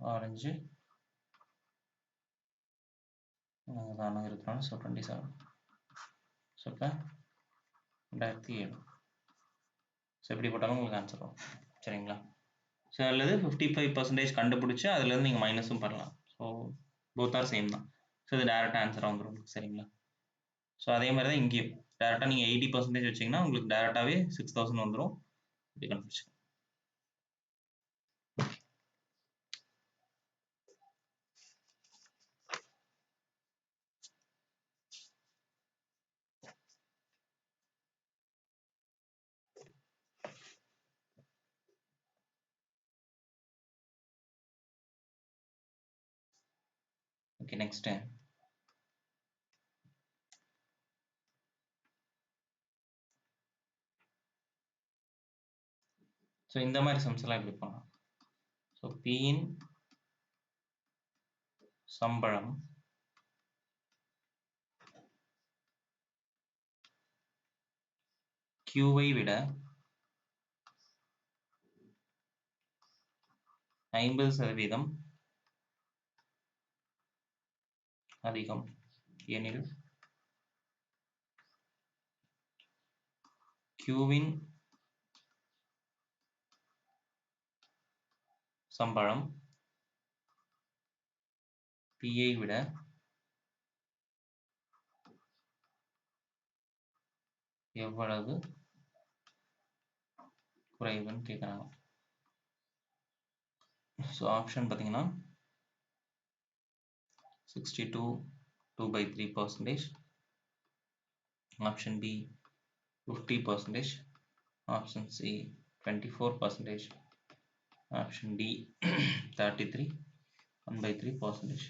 ஆரஞ்சு 424. ஸோ 27. ஸோ இப்போ 2007. ஸோ எப்படி போட்டாலும் உங்களுக்கு ஆன்சர் வரும். சரிங்களா? ஸோ அல்லது 55% கண்டுபிடிச்சி அதுலேருந்து நீங்கள் மைனஸும் பண்ணலாம். ஸோ போத் ஆர் சேம் தான். ஸோ இது டேரெக்டாக ஆன்சராக வந்துடும். சரிங்களா? ஸோ அதே மாதிரி தான் இங்கேயும் டேரெக்டாக நீங்கள் 80% வச்சிங்கன்னா உங்களுக்கு டேரெக்டாகவே 6000 வந்துடும். இப்படி கண்டுபிடிச்சி. Okay, next. ஸோ இந்த மாதிரி சம்ஸ் எல்லாம் எப்படி பண்ணலாம்? ஸோ பியின் சம்பளம் கியூவை விட 50% அதிகம் எனில் கியூவின் சம்பளம் பியை விட எவ்வளவு குறைவுன்னு கேட்குறாங்க. ஸோ ஆப்ஷன் பார்த்தீங்கன்னா 62 2/3%. Option B 50%. Option C 24%. Option D 33 1/3%.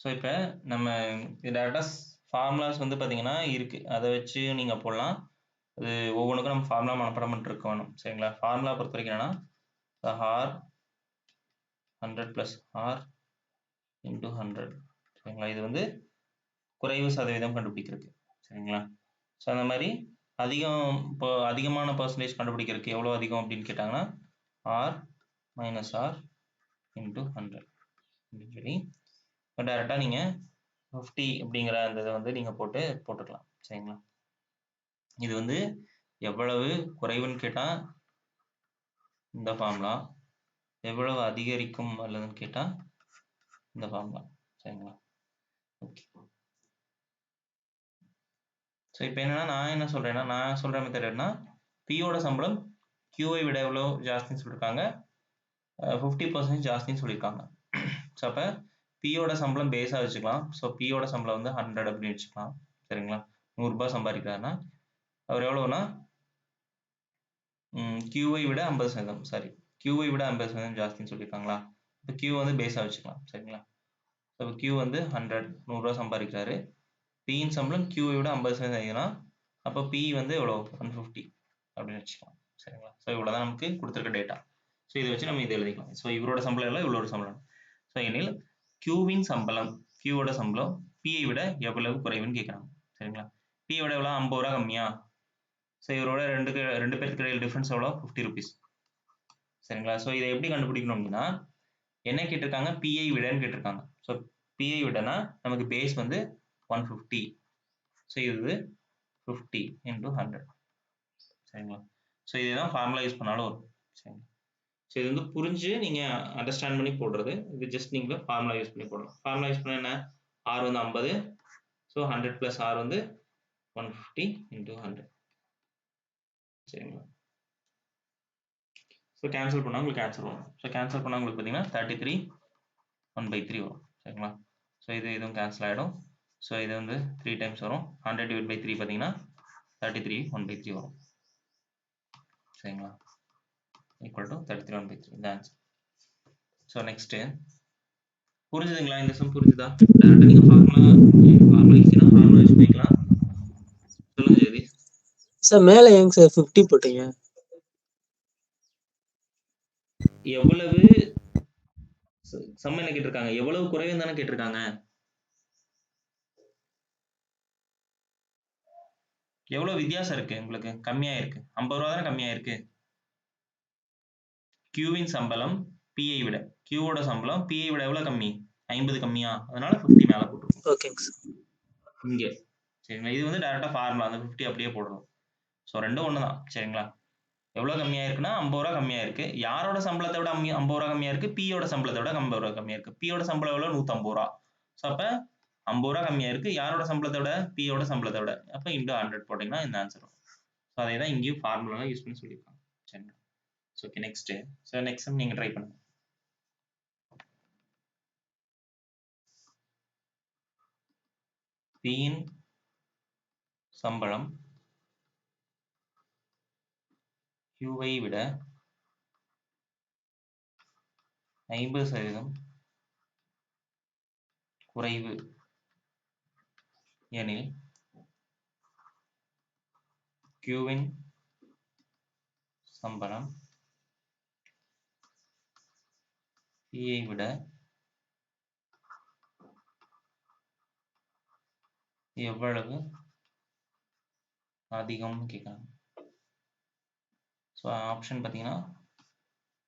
So இப்போ நம்ம டேரெக்டாக ஃபார்முலாஸ் வந்து பார்த்தீங்கன்னா இருக்குது, அதை வச்சு நீங்கள் போடலாம். அது ஒவ்வொன்றுக்கும் நம்ம ஃபார்முலா மனப்பாடம் பண்ணிட்டு வேணும். சரிங்களா? ஃபார்முலா பொறுத்த வரைக்கும் என்னன்னா ஆர் 100 + ஆர் இன்டூ 100. சரிங்களா? இது வந்து குறைவு சதவீதம் கண்டுபிடிக்கிறதுக்கு. சரிங்களா? ஸோ அந்த மாதிரி இப்போ அதிகமான பர்சன்டேஜ் கண்டுபிடிக்கிறதுக்கு எவ்வளோ அதிகம் அப்படின்னு கேட்டாங்கன்னா ஆர் மைனஸ் ஆர் இன்டூ 100 அப்படின்னு சொல்லி இப்போ டேரெக்டாக நீங்கள் 50 அப்படிங்கிற அந்த இதை வந்து நீங்கள் போட்டுக்கலாம். சரிங்களா? இது வந்து எவ்வளவு குறைவுன்னு கேட்டால் இந்த ஃபார்முலா, எவ்வளவு அதிகரிக்கும் அல்லதுன்னு கேட்டால் இந்த ஃபார்முலா. சரிங்களா? ஓகே. ஸோ இப்போ என்னன்னா நான் என்ன சொல்கிறேன்னா, நான் சொல்கிற மெத்தட் என்ன, பியோட சம்பளம் கியூவை விட எவ்வளோ ஜாஸ்தின்னு சொல்லியிருக்காங்க, 50% ஜாஸ்தின்னு சொல்லியிருக்காங்க. ஸோ அப்போ பியோட சம்பளம் பேஸாக வச்சுக்கலாம். ஸோ பியோட சம்பளம் வந்து 100 அப்படின்னு வச்சுக்கலாம். சரிங்களா? 100 ரூபாய் சம்பாதிக்கிறாருன்னா அவர் எவ்வளோனா Qவை விட 50% சாரி Qவை விட 50% ஜாஸ்தின்னு சொல்லியிருக்காங்களா? இப்போ Q வந்து பேஸா வச்சுக்கலாம் சரிங்களா? இப்போ Q வந்து 100 ரூபா சம்பாதிக்கிறாரு. Pயின் சம்பளம் Qவை விட 50% அதிகம்னா அப்போ P வந்து எவ்வளோ 150 அப்படின்னு வச்சுக்கலாம் சரிங்களா? ஸோ இவ்வளோதான் நமக்கு கொடுத்துருக்க டேட்டா. ஸோ இதை வச்சு நம்ம இதை எழுதிக்கலாம். ஸோ இவரோட சம்பளம் இல்லை இவ்வளோட சம்பளம். ஸோ எனில் Qவின் சம்பளம் Qவோட சம்பளம் Pயை விட எவ்வளவு குறைவுன்னு கேட்குறாங்க சரிங்களா? Pயோட எவ்வளோ 50 ரூபா கம்மியா? ஸோ இவரோட ரெண்டு பேருக்கு இடையில டிஃபரன்ஸ் எவ்வளோ 50 ருபீஸ் சரிங்களா? ஸோ இதை எப்படி கண்டுபிடிக்கணும் அப்படின்னா என்ன கேட்டிருக்காங்க? பிஐ விடன்னு கேட்டிருக்காங்க. ஸோ பிஐ விடனா நமக்கு பேஸ் வந்து 150. ஸோ இது 50 into 100 சரிங்களா? ஸோ இதுதான் ஃபார்முலா யூஸ் பண்ணாலும் வரும் சரிங்களா? ஸோ இது வந்து புரிஞ்சு நீங்க அண்டர்ஸ்டாண்ட் பண்ணி போடுறது. இது ஜஸ்ட் நீங்க ஃபார்முலா யூஸ் பண்ணி போடணும். ஃபார்முலா யூஸ் பண்ணா என்ன? ஆர் வந்து 50. ஸோ 100 பிளஸ் ஆர் வந்து 150 into 100 சரிங்களா? ஸோ கேன்சல் பண்ணா உங்களுக்கு ஆன்சர் வரும். ஸோ கேன்சல் பண்ணா உங்களுக்கு பார்த்தீங்கன்னா 33 1/3 வரும் சரிங்களா? ஸோ இதுவும் கேன்சல் ஆகிடும். ஸோ இது வந்து 3 டைம்ஸ் வரும். 100 divided by 3 பார்த்தீங்கன்னா 33 1/3 வரும் சரிங்களா? ஈக்குவல் டு 33 1/3 இந்த ஆன்சர். ஸோ நெக்ஸ்ட் புரிஞ்சுதுங்களா? இந்த சம் புரிஞ்சுதா? டேரக்டா நீங்க ஃபார்முலா ஈஸினா ஃபார்முலா யூஸ் பண்ணிக்கலாம். சொல்லுங்க ஜெகதீஷ். சார் மேல ஏங்க சார் 50 போட்டீங்க? எவ்வளவு சம் என்ன கேட்டிருக்காங்க? எவ்வளவு குறைவுன்னு தானே கேட்டிருக்காங்க. எவ்வளவு வித்தியாசம் இருக்கு உங்களுக்கு? கம்மியா இருக்கு. 50 ரூபா தானே கம்மியா இருக்கு. Qவின் சம்பளம் Pஐ விட Qவோட சம்பளம் Pஐ விட எவ்வளவு கம்மி? 50 கம்மியா? அதனால 50 மேல போட்டுருக்கோம். ஓகேங்க சார். இங்க சரிங்களா? இது வந்து டைரக்டா ஃபார்முலா அந்த 50 அப்படியே போடுறோம். ஸோ ரெண்டும் ஒண்ணுதான் சரிங்களா? எவ்வளவு கம்மியா இருக்குன்னா 50 ரூபா கம்மியா இருக்கு. யாரோட சம்பளத்தை விட 50 ரூபா கம்மியா இருக்கு? Pயோட சம்பளத்தை விட 50 ரூபா கம்மியா இருக்கு. Pயோட சம்பளம் எவ்வளவு? 150 ரூபா. ஸோ அப்ப 50 ரூபா கம்மியா இருக்கு. யாரோட சம்பளத்தை விட? Pயோட சம்பளத்தை விட. அப்ப இன்டு 100 போட்டீங்கன்னா இந்த ஆன்சர் வரும். ஸோ அதே தான் இங்கேயும் ஃபார்முலா யூஸ் பண்ணி சொல்லியிருக்காங்க சரிங்களா? So okay next. So next நீங்க ட்ரை பண்ணுங்க. Pயின் சம்பளம் Qவை விட 50% குறைவு எனில் Qவின் சம்பளம் Pஐ விட எவ்வளவு அதிகம்னு கேட்குறாங்க. ஸோ ஆப்ஷன் பார்த்தீங்கன்னா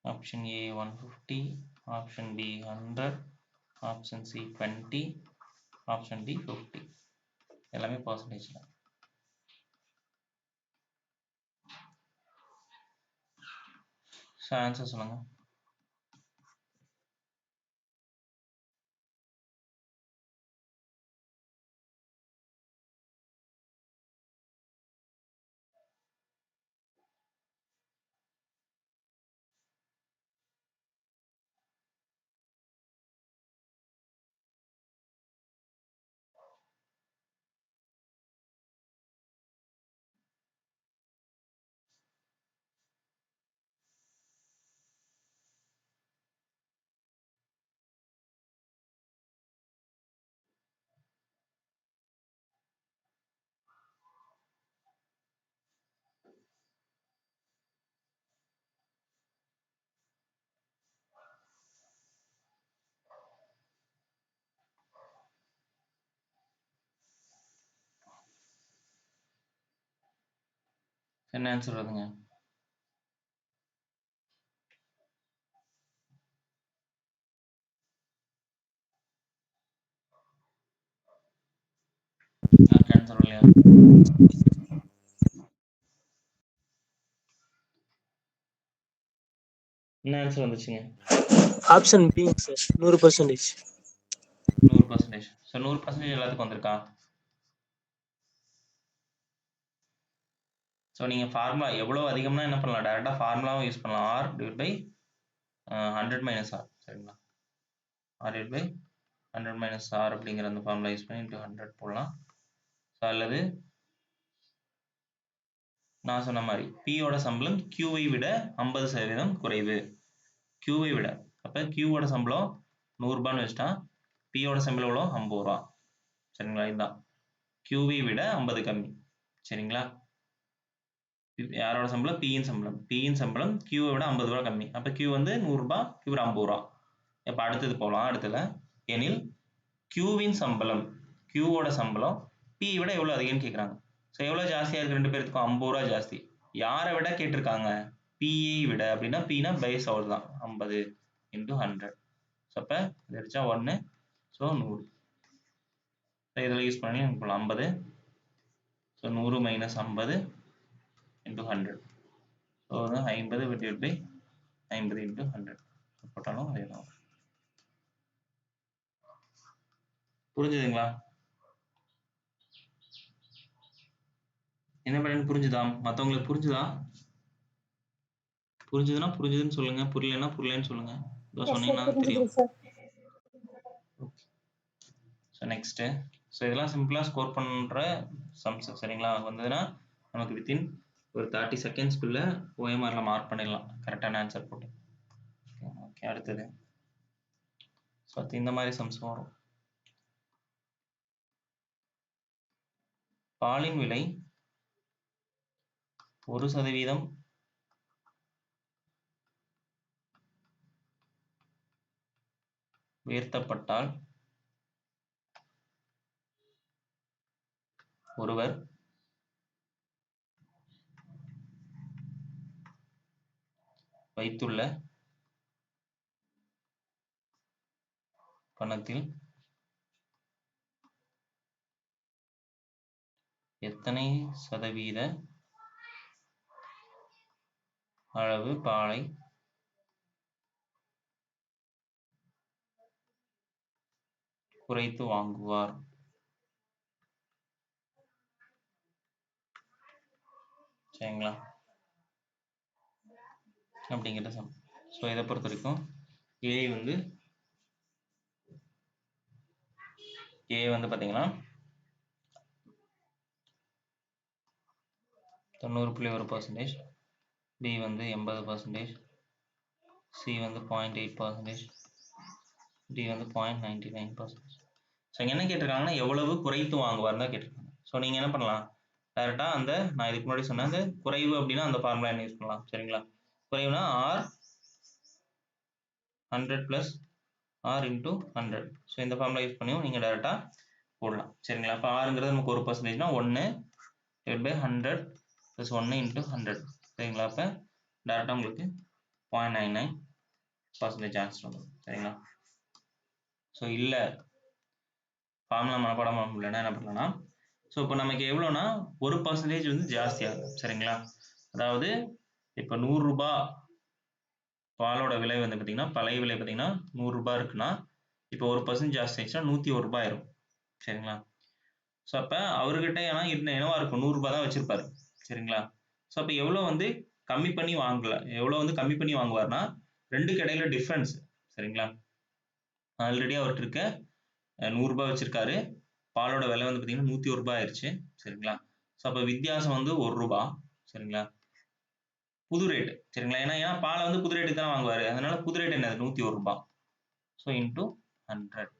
option A 150, option B 100, option C 20, option D 50. எல்லாமே பர்சன்டேஜ்ல. ஸோ ஆன்சர் சொல்லுங்க. என்ன ஆன்சர் வருதுங்க? யாருக்கு ஆன்சர் வரலையா? என்ன ஆன்சர் வந்துச்சுங்க? Option B sir 100%. 100%. ஸோ 100% எல்லாத்துக்கும் வந்திருக்கா? ஸோ நீங்கள் ஃபார்முலா எவ்வளோ அதிகம்னா என்ன பண்ணலாம்? டேரெக்டாக ஃபார்முலாவும் யூஸ் பண்ணலாம். R divide by 100 minus R சரிங்களா? R divide by 100 minus R அப்படிங்கிற அந்த ஃபார்முலா யூஸ் பண்ணி இன்ட்டு 100 போடலாம். ஸோ அல்லது நான் சொன்ன மாதிரி பியோட சம்பளம் கியூவை விட 50% குறைவு. கியூவை விட, அப்ப கியூவோட சம்பளம் 100 ரூபான்னு வச்சுட்டா பியோட சம்பளம் எவ்வளோ 50 ரூபா. சரிங்களா? இதுதான் கியூவை விட 50 கம்மி. சரிங்களா? யாரோட சம்பளம்? பியின் சம்பளம். பியின் சம்பளம் கியூவை விட 50 ரூபா கம்மி. அப்ப கியூ வந்து 100 ரூபாய், இவர் 50 ரூபா. இப்ப அடுத்தது போகலாம். அடுத்தது எனில் கியூவின் சம்பளம், கியூவோட சம்பளம் பி விட எவ்வளவு அதிகம்னு கேட்குறாங்க. ஸோ எவ்வளோ ஜாஸ்தியாக இருக்கு? 2 பேருக்கும் 50 ரூபா ஜாஸ்தி. யாரை விட கேட்டிருக்காங்க? பிஐ விட. அப்படின்னா பினா பேஸ் அவர் தான் 50 × 100. ஸோ அப்போ இது அடிச்சா 1, ஸோ 100. ஸோ இதில் யூஸ் பண்ணி 50. ஸோ 100 - 50 × 100. ஸோ 50 / 50 × 100 போட்டாலும் அதே தான். புரிஞ்சுதுங்களா? என்ன பண்ணு புரிஞ்சுதா? மற்றவங்களுக்கு புரிஞ்சுதா? புரிஞ்சுதுன்னா புரிஞ்சுதுன்னு சொல்லுங்க, புரியலன்னா புரியலன்னு சொல்லுங்க. சொன்னீங்கன்னா தெரியும். ஸோ நெக்ஸ்ட், ஸோ இதெல்லாம் சிம்பிளா ஸ்கோர் பண்ற சம்ஸ். சரிங்களா? வந்ததுன்னா நமக்கு வித்தின் ஒரு 30 செகண்ட்ஸ்க்குள்ள OMRல மார்க் பண்ணிடலாம், கரெக்டான ஆன்சர் போட்டு. ஓகே, அடுத்தது ஸோ இந்த மாதிரி சம்ஸ் வரும். பாலின் விலை 1% உயர்த்தப்பட்டால் ஒருவர் வைத்துள்ள பணத்தில் எத்தனை சதவீத அளவு பாலை குறைத்து வாங்குவார்? சரிங்களா? அப்படிங்கிற சம். ஸோ இதை பொறுத்த வரைக்கும் ஏ வந்து பார்த்தீங்கன்னா 90.1%, பி வந்து 80%, சி வந்து 0.8%, டி வந்து 0.99%. ஸோ என்ன கேட்டிருக்காங்கன்னா எவ்வளவு குறைத்து வாங்குவார் தான் கேட்டிருக்காங்க. ஸோ நீங்கள் என்ன பண்ணலாம்? டேரெக்டாக நான் இதுக்கு முன்னாடி சொன்ன அந்த குறைவு அப்படின்னா அந்த ஃபார்முலா என்ன யூஸ் பண்ணலாம்? சரிங்களா? குறைவுனா R 100 + R × 100. ஸோ இந்த ஃபார்முலா யூஸ் பண்ணியும் நீங்கள் டேரெக்டாக போடலாம். சரிங்களா? அப்போ ஆறுங்கிறது நமக்கு 1%னா 1 / 100 + 1 × 100. சரிங்களா? அப்போ டேரெக்டாக உங்களுக்கு 0.99% ஆன்சர் வந்துடும். சரிங்களா? ஸோ இல்லை ஃபார்முலா மனப்பாடம் பண்ண முடியலன்னா என்ன பண்ணலாம்னா, ஸோ இப்போ நமக்கு எவ்வளோனா 1% வந்து ஜாஸ்தியாகும். சரிங்களா? அதாவது இப்போ 100 ரூபாய் பாலோட விலை வந்து பார்த்தீங்கன்னா, பழைய விலை பார்த்தீங்கன்னா 100 ரூபாய் இருக்குன்னா, இப்போ 1% ஜாஸ்தி ஆயிடுச்சுன்னா 101 ரூபாய் ஆயிரும். சரிங்களா? ஸோ அப்போ அவர்கிட்ட என்னவா இருக்கும்? 100 ரூபாய் தான் வச்சிருப்பாரு. சரிங்களா? ஸோ அப்போ எவ்வளோ வந்து கம்மி பண்ணி வாங்கல, எவ்வளோ வந்து கம்மி பண்ணி வாங்குவார்னா 2க்கு இடையில டிஃபரன்ஸ். சரிங்களா? ஆல்ரெடி அவர்கிட்ட இருக்க 100 ரூபாய் வச்சிருக்காரு, பாலோட விலை வந்து பார்த்தீங்கன்னா 101 ரூபாய் ஆயிடுச்சு. சரிங்களா? ஸோ அப்போ வித்தியாசம் வந்து 1 ரூபாய். சரிங்களா? புது ரேட். சரிங்களா? ஏன்னா பாலை வந்து புது ரேட்டுக்கு தான் வாங்குவாரு, அதனால புது ரேட் என்னது? 101 ரூபாய். So into 100.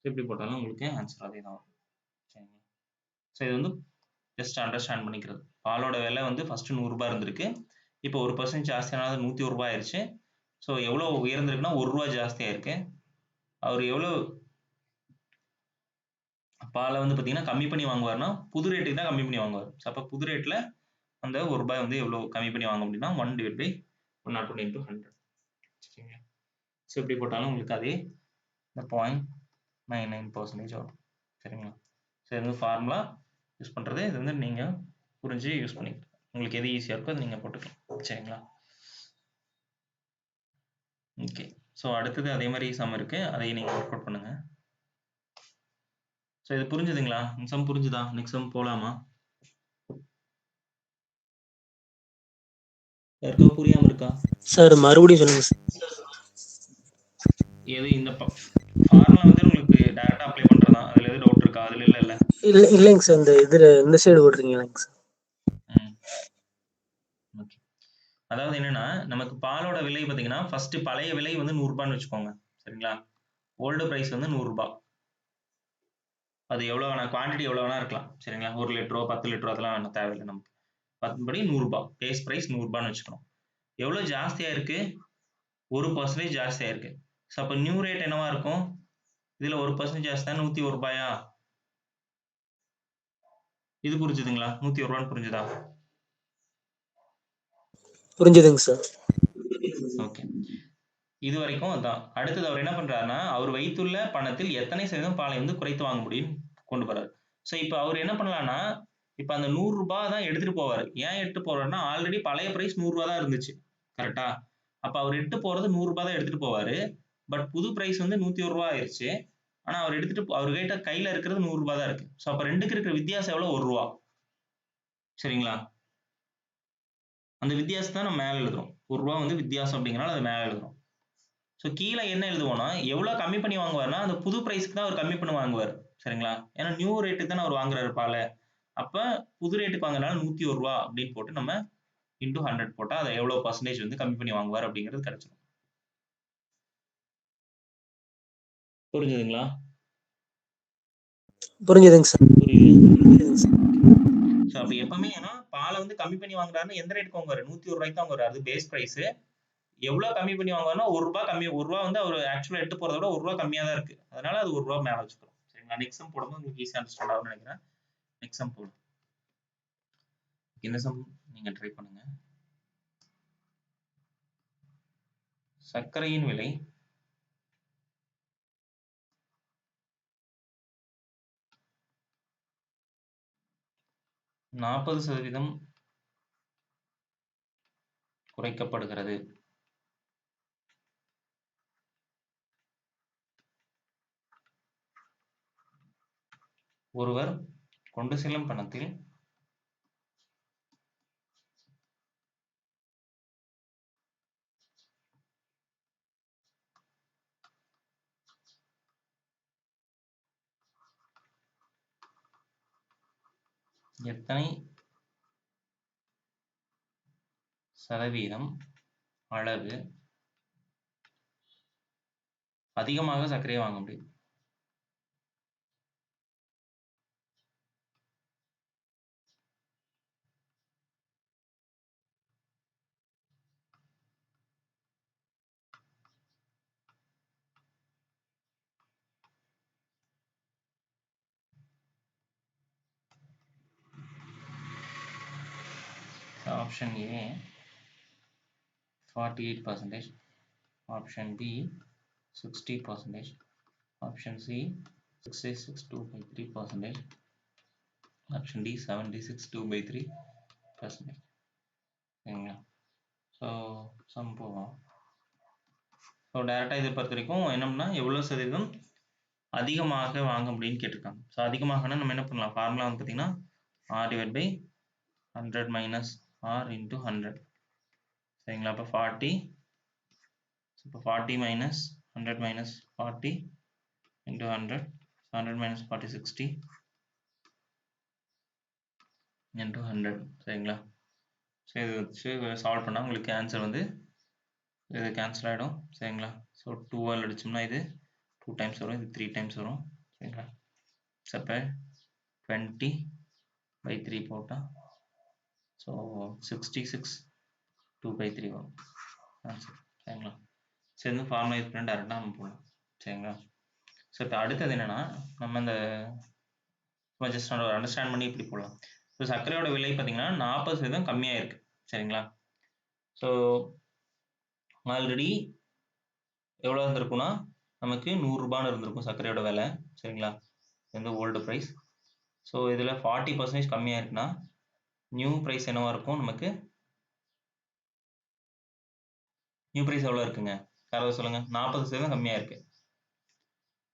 எப்படி போட்டாலும் உங்களுக்கு ஆன்சர் அதே தான் வரும். சரிங்களா? ஸோ இது வந்து ஜஸ்ட் அண்டர்ஸ்டாண்ட் பண்ணிக்கிறது. பாலோட விலை வந்து ஃபர்ஸ்ட் 100 ரூபாய் இருந்திருக்கு, இப்போ 1% ஜாஸ்தியானது 101 ரூபாய் ஆயிடுச்சு. ஸோ எவ்வளோ உயர்ந்திருக்குன்னா 1 ரூபாய் ஜாஸ்தியா இருக்கு. அவர் எவ்வளோ பாலை வந்து பார்த்தீங்கன்னா கம்மி பண்ணி வாங்குவார்னா புது ரேட்டுக்கு தான் கம்மி பண்ணி வாங்குவார். ஸோ அப்போ புது ரேட்ல அந்த 1 ரூபாய் வந்து எவ்வளோ கம்மி பண்ணி வாங்க முடியும்னா 1/101 × 100. சரிங்களா? ஸோ எப்படி போட்டாலும் உங்களுக்கு அதே இந்த 0.99% வரும். சரிங்களா? ஸோ இது வந்து ஃபார்முலா யூஸ் பண்ணுறது, இது வந்து நீங்கள் புரிஞ்சு யூஸ் பண்ணிக்கலாம். உங்களுக்கு எது ஈஸியாக இருக்கோ அது நீங்கள் போட்டுக்கலாம். சரிங்களா? ஓகே. ஸோ அடுத்தது அதே மாதிரி சம் இருக்கு, அதை நீங்கள் ஒர்க் அவுட் பண்ணுங்க. ஸோ இது புரிஞ்சுதுங்களா? இந்த சம் புரிஞ்சுதா? நெக்ஸ்ட் சம் போகலாமா? யாருக்கா புரியாம இருக்கா? சார் மறுபடியும் சொல்லுங்க சார். எது இந்த ஃபார்முலா வந்து உங்களுக்கு டைரக்டா அப்ளை பண்றதா, அதுல எது டவுட் இருக்கா? அதுல இல்ல இல்லைங்க சார், இந்த சைடு ஓடுறீங்களாங்க சார். அதாவது என்னன்னா நமக்கு பாலோட விலை பார்த்தீங்கன்னா ஃபர்ஸ்ட் பழைய விலை வந்து 100 ரூபான்னு வச்சுக்கோங்க. சரிங்களா? ஓல்டு பிரைஸ் வந்து 100 ரூபாய். அது எவ்வளவு வேணா குவான்டிட்டி எவ்வளவு வேணா இருக்கலாம். சரிங்களா? 1 லிட்டரோ 10 லிட்டரோ அதெல்லாம் வேணாம் தேவையில்லை நமக்கு. மற்றபடி 100 ரூபாய் பேஸ் பிரைஸ் 100 ரூபான்னு வச்சுக்கணும். எவ்வளவு ஜாஸ்தியா இருக்கு? 1% ஜாஸ்தியா இருக்கு. ஸோ அப்போ நியூ ரேட் என்னவா இருக்கும்? இதுல 1% ஜாஸ்தியா 101 ரூபாயா? இது புரிஞ்சுதுங்களா? 101 ரூபான்னு புரிஞ்சுதா? புரிஞ்சுதுங்க சார். ஓகே. இது வரைக்கும் அதான். அடுத்தது அவர் என்ன பண்றாருன்னா அவர் வைத்துள்ள பணத்தில் எத்தனை சதவீதம் பாலை வந்து குறைத்து வாங்க முடியும் கொண்டு போறாரு. ஸோ இப்போ அவர் என்ன பண்ணலாம்னா இப்போ அந்த 100 ரூபாய் தான் எடுத்துட்டு போவாரு. ஏன் எடுத்து போறாருன்னா ஆல்ரெடி பழைய பிரைஸ் 100 ரூபாய் தான் இருந்துச்சு. கரெக்டா? அப்ப அவர் எடுத்து போறது 100 ரூபாய் தான் எடுத்துட்டு போவாரு. பட் புது பிரைஸ் வந்து 101 ரூபாய் ஆயிருச்சு. ஆனா அவர் எடுத்துட்டு அவர் கிட்ட கையில இருக்கிறது 100 ரூபாய் தான் இருக்கு. ஸோ அப்ப ரெண்டுக்கு இருக்கிற வித்தியாசம் எவ்வளவு? 1 ரூபாய். சரிங்களா? அந்த வித்தியாசத்தை நம்ம மேல எழுதுறோம். 1 ரூபாய் வந்து வித்தியாசம் அப்படிங்கறனால அதை மேல எழுதுறோம். ஸோ கீழே என்ன எழுதுவோம்னா எவ்வளவு கம்மி பண்ணி வாங்குவார்னா அந்த புது பிரைஸ்க்கு தான் அவர் கம்மி பண்ணி வாங்குவார். சரிங்களா? ஏன்னா நியூ ரேட்டுக்கு தானே அவர் வாங்குறாரு பாலை. அப்ப புது ரேட்டுக்கு வாங்குறதுனால 101 ரூபாய் அப்படின்னு போட்டு நம்ம இன்டூ 100 போட்டா அதை எவ்வளவு பர்சன்டேஜ் வந்து கம்மி பண்ணி வாங்குவார் அப்படிங்கிறது கிடைச்சிடும். புரிஞ்சுதுங்களா? புரிஞ்சுதுங்க சார். புரியுது. ஸோ அப்ப எப்பவுமே ஏன்னா பாலை வந்து கம்மி பண்ணி வாங்குறாருன்னா எந்த ரேட்டுக்கு வாங்குவாரு? 101 ரூபாய்க்கு தான் வாங்குவாரு. அது பேஸ் பிரைஸ். எவ்வளவு கம்மி பண்ணி வாங்குவாருன்னா 1 ரூபாய் கம்மி. 1 ரூபாய் வந்து அவர் ஆக்சுவலா எடுத்து போறதை விட 1 ரூபாய் கம்மியா தான் இருக்கு. அதனால அது 1 ரூபாய் மேல வச்சுக்கிறோம். சரிங்களா? நெக்ஸ்ட் சம் போடும்போது உங்களுக்கு ஈஸியா அண்டர்ஸ்டாண்ட் ஆகும்னு நினைக்கிறேன். நெக்ஸ்ட் சம் போடும். இந்த சம் நீங்க ட்ரை பண்ணுங்க. சர்க்கரையின் விலை %40 குறைக்கப்படுகிறது. ஒருவர் கொண்டு செல்லும் பணத்தில் எத்தனை சதவீதம் அளவு அதிகமாக சர்க்கரையை வாங்க முடியும்? Option A 48%, option B 60%, option C 66.2/3%, option D 76.2/3%. சரிங்களா? ஸோ சம் போவோம். ஸோ டைரக்டா இதை பொறுத்த வரைக்கும் என்னம்னா எவ்வளவு சதவீதம் அதிகமாக வாங்க முடியும்னு கேட்டிருக்காங்க. ஸோ அதிகமாகனா நம்ம என்ன பண்ணலாம்? ஃபார்முலா வந்து பார்த்தீங்கன்னா R/100 minus R into 100. சரிங்களா? அப்போ 40. இப்போ 40 minus 100 minus 40 into 100. 100 minus 40 60 into 100. சரிங்களா? ஸோ இது வச்சு சால்வ் பண்ணால் உங்களுக்கு ஆன்சர் வந்து இது கேன்சல் ஆகிடும். சரிங்களா? ஸோ 2 அடிச்சோம்னா இது 2 டைம்ஸ் வரும், இது 3 டைம்ஸ் வரும். சரிங்களா? ஸோ இப்போ 20/3 போட்டால் ஸோ 66/2/3 வரும் ஆன்சர். சரிங்களா? ஸோ இந்த ஃபார்முலா யூஸ் பண்ணி டேரெக்டாக நம்ம போடலாம். சரிங்களா? ஸோ இப்போ அடுத்தது என்னன்னா நம்ம இந்த ஜஸ்ட் அண்டர்ஸ்டாண்ட் பண்ணி இப்படி போடலாம். ஸோ சர்க்கரையோட விலை பார்த்தீங்கன்னா 40% கம்மியாக இருக்கு. சரிங்களா? ஸோ ஆல்ரெடி எவ்வளோ இருந்திருக்கும்னா நமக்கு 100 ரூபான்னு இருந்திருக்கும் சர்க்கரையோட விலை. சரிங்களா? இந்த ஓல்டு ப்ரைஸ். ஸோ இதில் 40% கம்மியாக இருக்குன்னா நியூ ப்ரைஸ் என்னவா இருக்கும்? நமக்கு நியூ ப்ரைஸ் எவ்வளோ இருக்குங்க? யாராவது சொல்லுங்க. 40% கம்மியாக இருக்கு.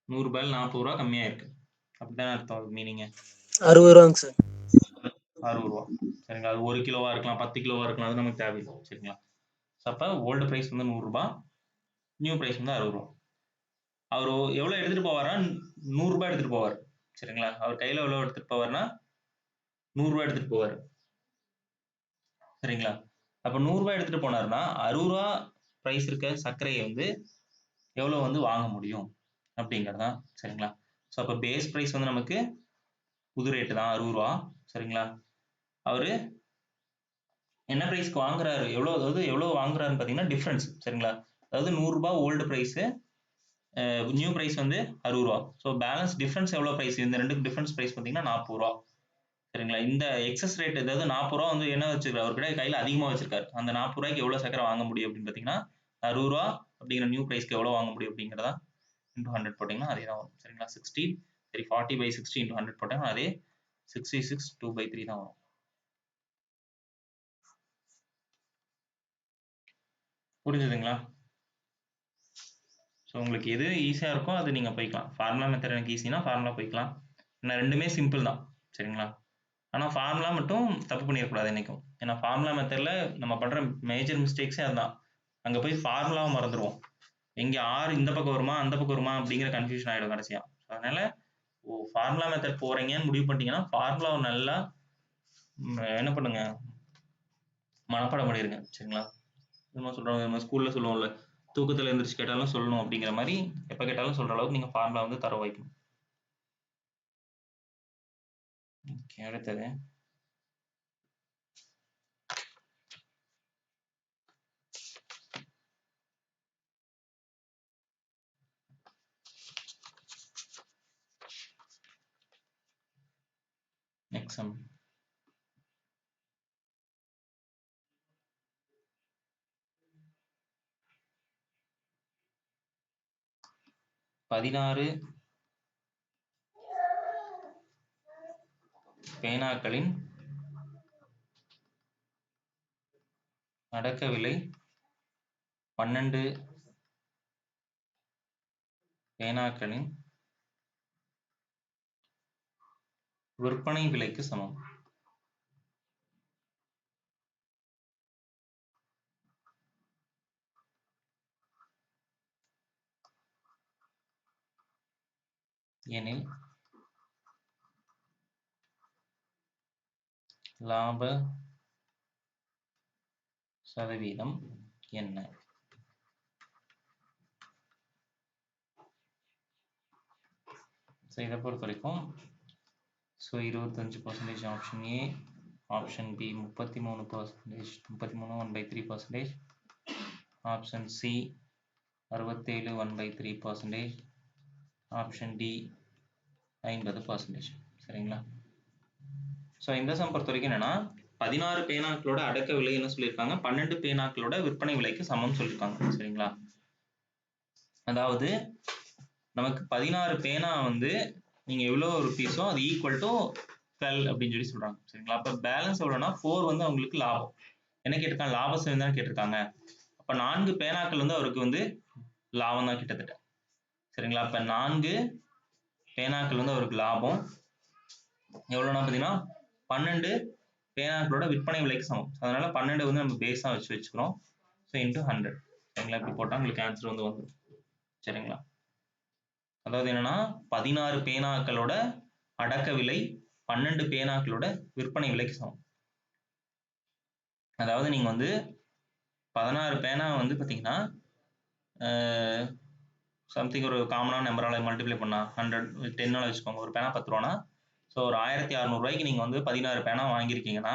100 ரூபாயில் 40 ரூபா கம்மியாக இருக்கு. அப்படிதான் அர்த்தம் மீனிங்க. 60 ரூபாங்க சார். 60 ரூபா. சரிங்களா? அது 1 கிலோவா இருக்கலாம், 10 கிலோவா இருக்கலாம், அது நமக்கு தேவையில்லை. சரிங்களா? அப்போ ஓல்டு ப்ரைஸ் வந்து 100 ரூபாய், நியூ ப்ரைஸ் வந்து 60 ரூபா. அவர் எவ்வளோ எடுத்துட்டு போவாரா? 100 ரூபாய் எடுத்துட்டு போவார். சரிங்களா? அவர் கையில எவ்வளோ எடுத்துட்டு போவார்னா 100 ரூபாய் எடுத்துட்டு போவார். சரிங்களா? அப்போ 100 ரூபாய் எடுத்துட்டு போனாருன்னா 60 ரூபா பிரைஸ் இருக்க சர்க்கரையை வந்து எவ்வளவு வந்து வாங்க முடியும் அப்படிங்கறதான். சரிங்களா? ஸோ அப்போ பேஸ் பிரைஸ் வந்து நமக்கு புது ரேட்டு தான் 60 ரூபா. சரிங்களா? அவரு என்ன பிரைஸ்க்கு வாங்குறாரு, எவ்வளவு வாங்குறாருன்னு பார்த்தீங்கன்னா டிஃபரன்ஸ். சரிங்களா? அதாவது 100 ரூபாய் ஓல்டு பிரைஸ், நியூ பிரைஸ் வந்து 60 ரூபா. ஸோ பேலன்ஸ் டிஃபரன்ஸ் எவ்வளவு பிரைஸ், இந்த ரெண்டுக்கு டிஃபரன்ஸ் பிரைஸ் பார்த்தீங்கன்னா 40 ரூபா. சரிங்களா? இந்த எக்ஸஸ் ரேட், அதாவது 40 ரூபா வந்து என்ன வச்சிருக்காரு, அவர்கிட்ட கையில அதிகமா வச்சிருக்காரு. அந்த 40 ரூபாய்க்கு எவ்வளவு சக்கரை வாங்க முடியும் அப்படின்னு பார்த்தீங்கன்னா 60 ரூபா அப்படிங்கிற நியூ பிரைஸ்க்கு எவ்வளவு வாங்க முடியும் அப்படிங்கிறதா இன்டூ 100 போட்டீங்கன்னா அதே தான் வரும். சரிங்களா? 60 சரி 40/60 இன்டூ 100 போட்டீங்கன்னா அதே 66 2/3 தான் வரும். புரிஞ்சுதுங்களா? ஸோ உங்களுக்கு எது ஈஸியாக இருக்கோ அது நீங்கள் போய்க்கலாம். ஃபார்முலா மெத்தட் எனக்கு ஈஸினா ஃபார்முலா போய்க்கலாம். ஏன்னா ரெண்டுமே சிம்பிள் தான். சரிங்களா? ஆனால் ஃபார்முலா மட்டும் தப்பு பண்ணிடக்கூடாது என்றைக்கும். ஏன்னா ஃபார்முலா மெத்தடில் நம்ம பண்ணுற மேஜர் மிஸ்டேக்ஸே அதுதான். அங்கே போய் ஃபார்முலாவை மறந்துடுவோம். எங்கே ஆர் இந்த பக்கம் வருமா அந்த பக்கம் வருமா அப்படிங்கிற கன்ஃபியூஷன் ஆகிடும் கடைசியாக. அதனால ஃபார்முலா மெத்தட் போகிறீங்கன்னு முடிவு பண்ணிட்டீங்கன்னா ஃபார்முலாவை நல்லா என்ன பண்ணுங்க, மனப்பாடம் பண்ணிடுங்க. சரிங்களா? நம்ம சொல்கிறோம், நம்ம ஸ்கூலில் சொல்லுவோம்ல, தூக்கத்தில் எழுந்திரிச்சு கேட்டாலும் சொல்லணும் அப்படிங்கிற மாதிரி எப்போ கேட்டாலும் சொல்கிற அளவுக்கு நீங்கள் ஃபார்முலா வந்து தர வைக்கணும். ஓகே, அடுத்தது நெக்ஸ்ட் சம். பதினாறு பேனாக்களின் அடக்க விலை 12 பேனாக்களின் விற்பனை விலைக்கு சமம். எனில் லாப சதவீதம் என்ன? இதை பொறுத்த வரைக்கும் 25% option A, option B 33%, 33 1/3%, option C 67 1/3%, option D 50%. சரிங்களா? ஸோ இந்த சம் பொறுத்த வரைக்கும் என்னன்னா 16 பேனாக்களோட அடக்க விலை என்ன சொல்லியிருக்காங்க, 12 பேனாக்களோட விற்பனை விலைக்கு சமம் சொல்லியிருக்காங்க. சரிங்களா? அதாவது நமக்கு 16 பேனா வந்து நீங்க எவ்வளவு ருபீஸோ அது ஈக்குவல் டு 12 அப்படின்னு சொல்லி சொல்றாங்க. சரிங்களா? அப்ப பேலன்ஸ் எவ்வளவுனா 4 வந்து அவங்களுக்கு லாபம். என்ன கேட்டிருக்காங்க, லாப சதவீதம் தான் கேட்டிருக்காங்க. அப்ப 4 பேனாக்கள் வந்து அவருக்கு வந்து லாபம் தான் கிட்டத்தட்ட. சரிங்களா? அப்ப 4 பேனாக்கள் வந்து அவருக்கு லாபம் எவ்வளவுனா பாத்தீங்கன்னா 12 பேனாக்களோட விற்பனை விலைக்கு சமம். அதனால 12 வந்து நம்ம பேஸா வச்சுக்கிறோம். So into 100. சரிங்களா? இப்படி போட்டா உங்களுக்கு ஆன்சர் வந்து வந்துடும். சரிங்களா? அதாவது என்னன்னா 16 பேனாக்களோட அடக்க விலை 12 பேனாக்களோட விற்பனை விலைக்கு சமம். அதாவது நீங்க வந்து 16 பேனா வந்து பாத்தீங்கன்னா சம்திங் ஒரு காமனான நம்பரால மல்டிப்ளை பண்ணா 100 10 வச்சுக்கோங்க. ஒரு பேனா 10 ரூபானா ஸோ ஒரு 1600 ரூபாய்க்கு நீங்க வந்து 16 பேனா வாங்கியிருக்கீங்கன்னா,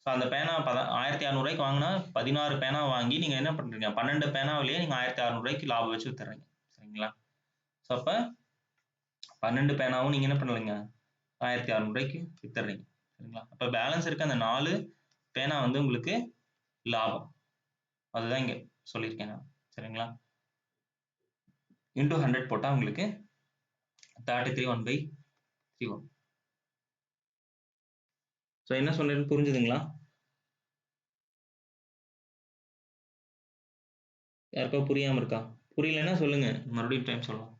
ஸோ அந்த பேனா 1600 ரூபாய்க்கு வாங்கினா 16 பேனா வாங்கி நீங்க என்ன பண்றீங்க, 12 பேனாவிலேயே நீங்க 1600 ரூபாய்க்கு லாபம் வச்சு வித்துறீங்க. சரிங்களா? ஸோ அப்ப 12 பேனாவும் நீங்க என்ன பண்ணலீங்க, 1600 ரூபாய்க்கு வித்துறீங்க. சரிங்களா? அப்ப பேலன்ஸ் இருக்க அந்த 4 பேனா வந்து உங்களுக்கு லாபம். அதுதான் இங்க சொல்லியிருக்கேன் நான். சரிங்களா? இன்டூ 100 போட்டா உங்களுக்கு 33 1/3 வரும். ஸோ என்ன சொன்னேன்னு புரிஞ்சுதுங்களா? யாருக்கா புரியாம இருக்கா? புரியலன்னா சொல்லுங்க, மறுபடியும் டைம் சொல்லலாம்.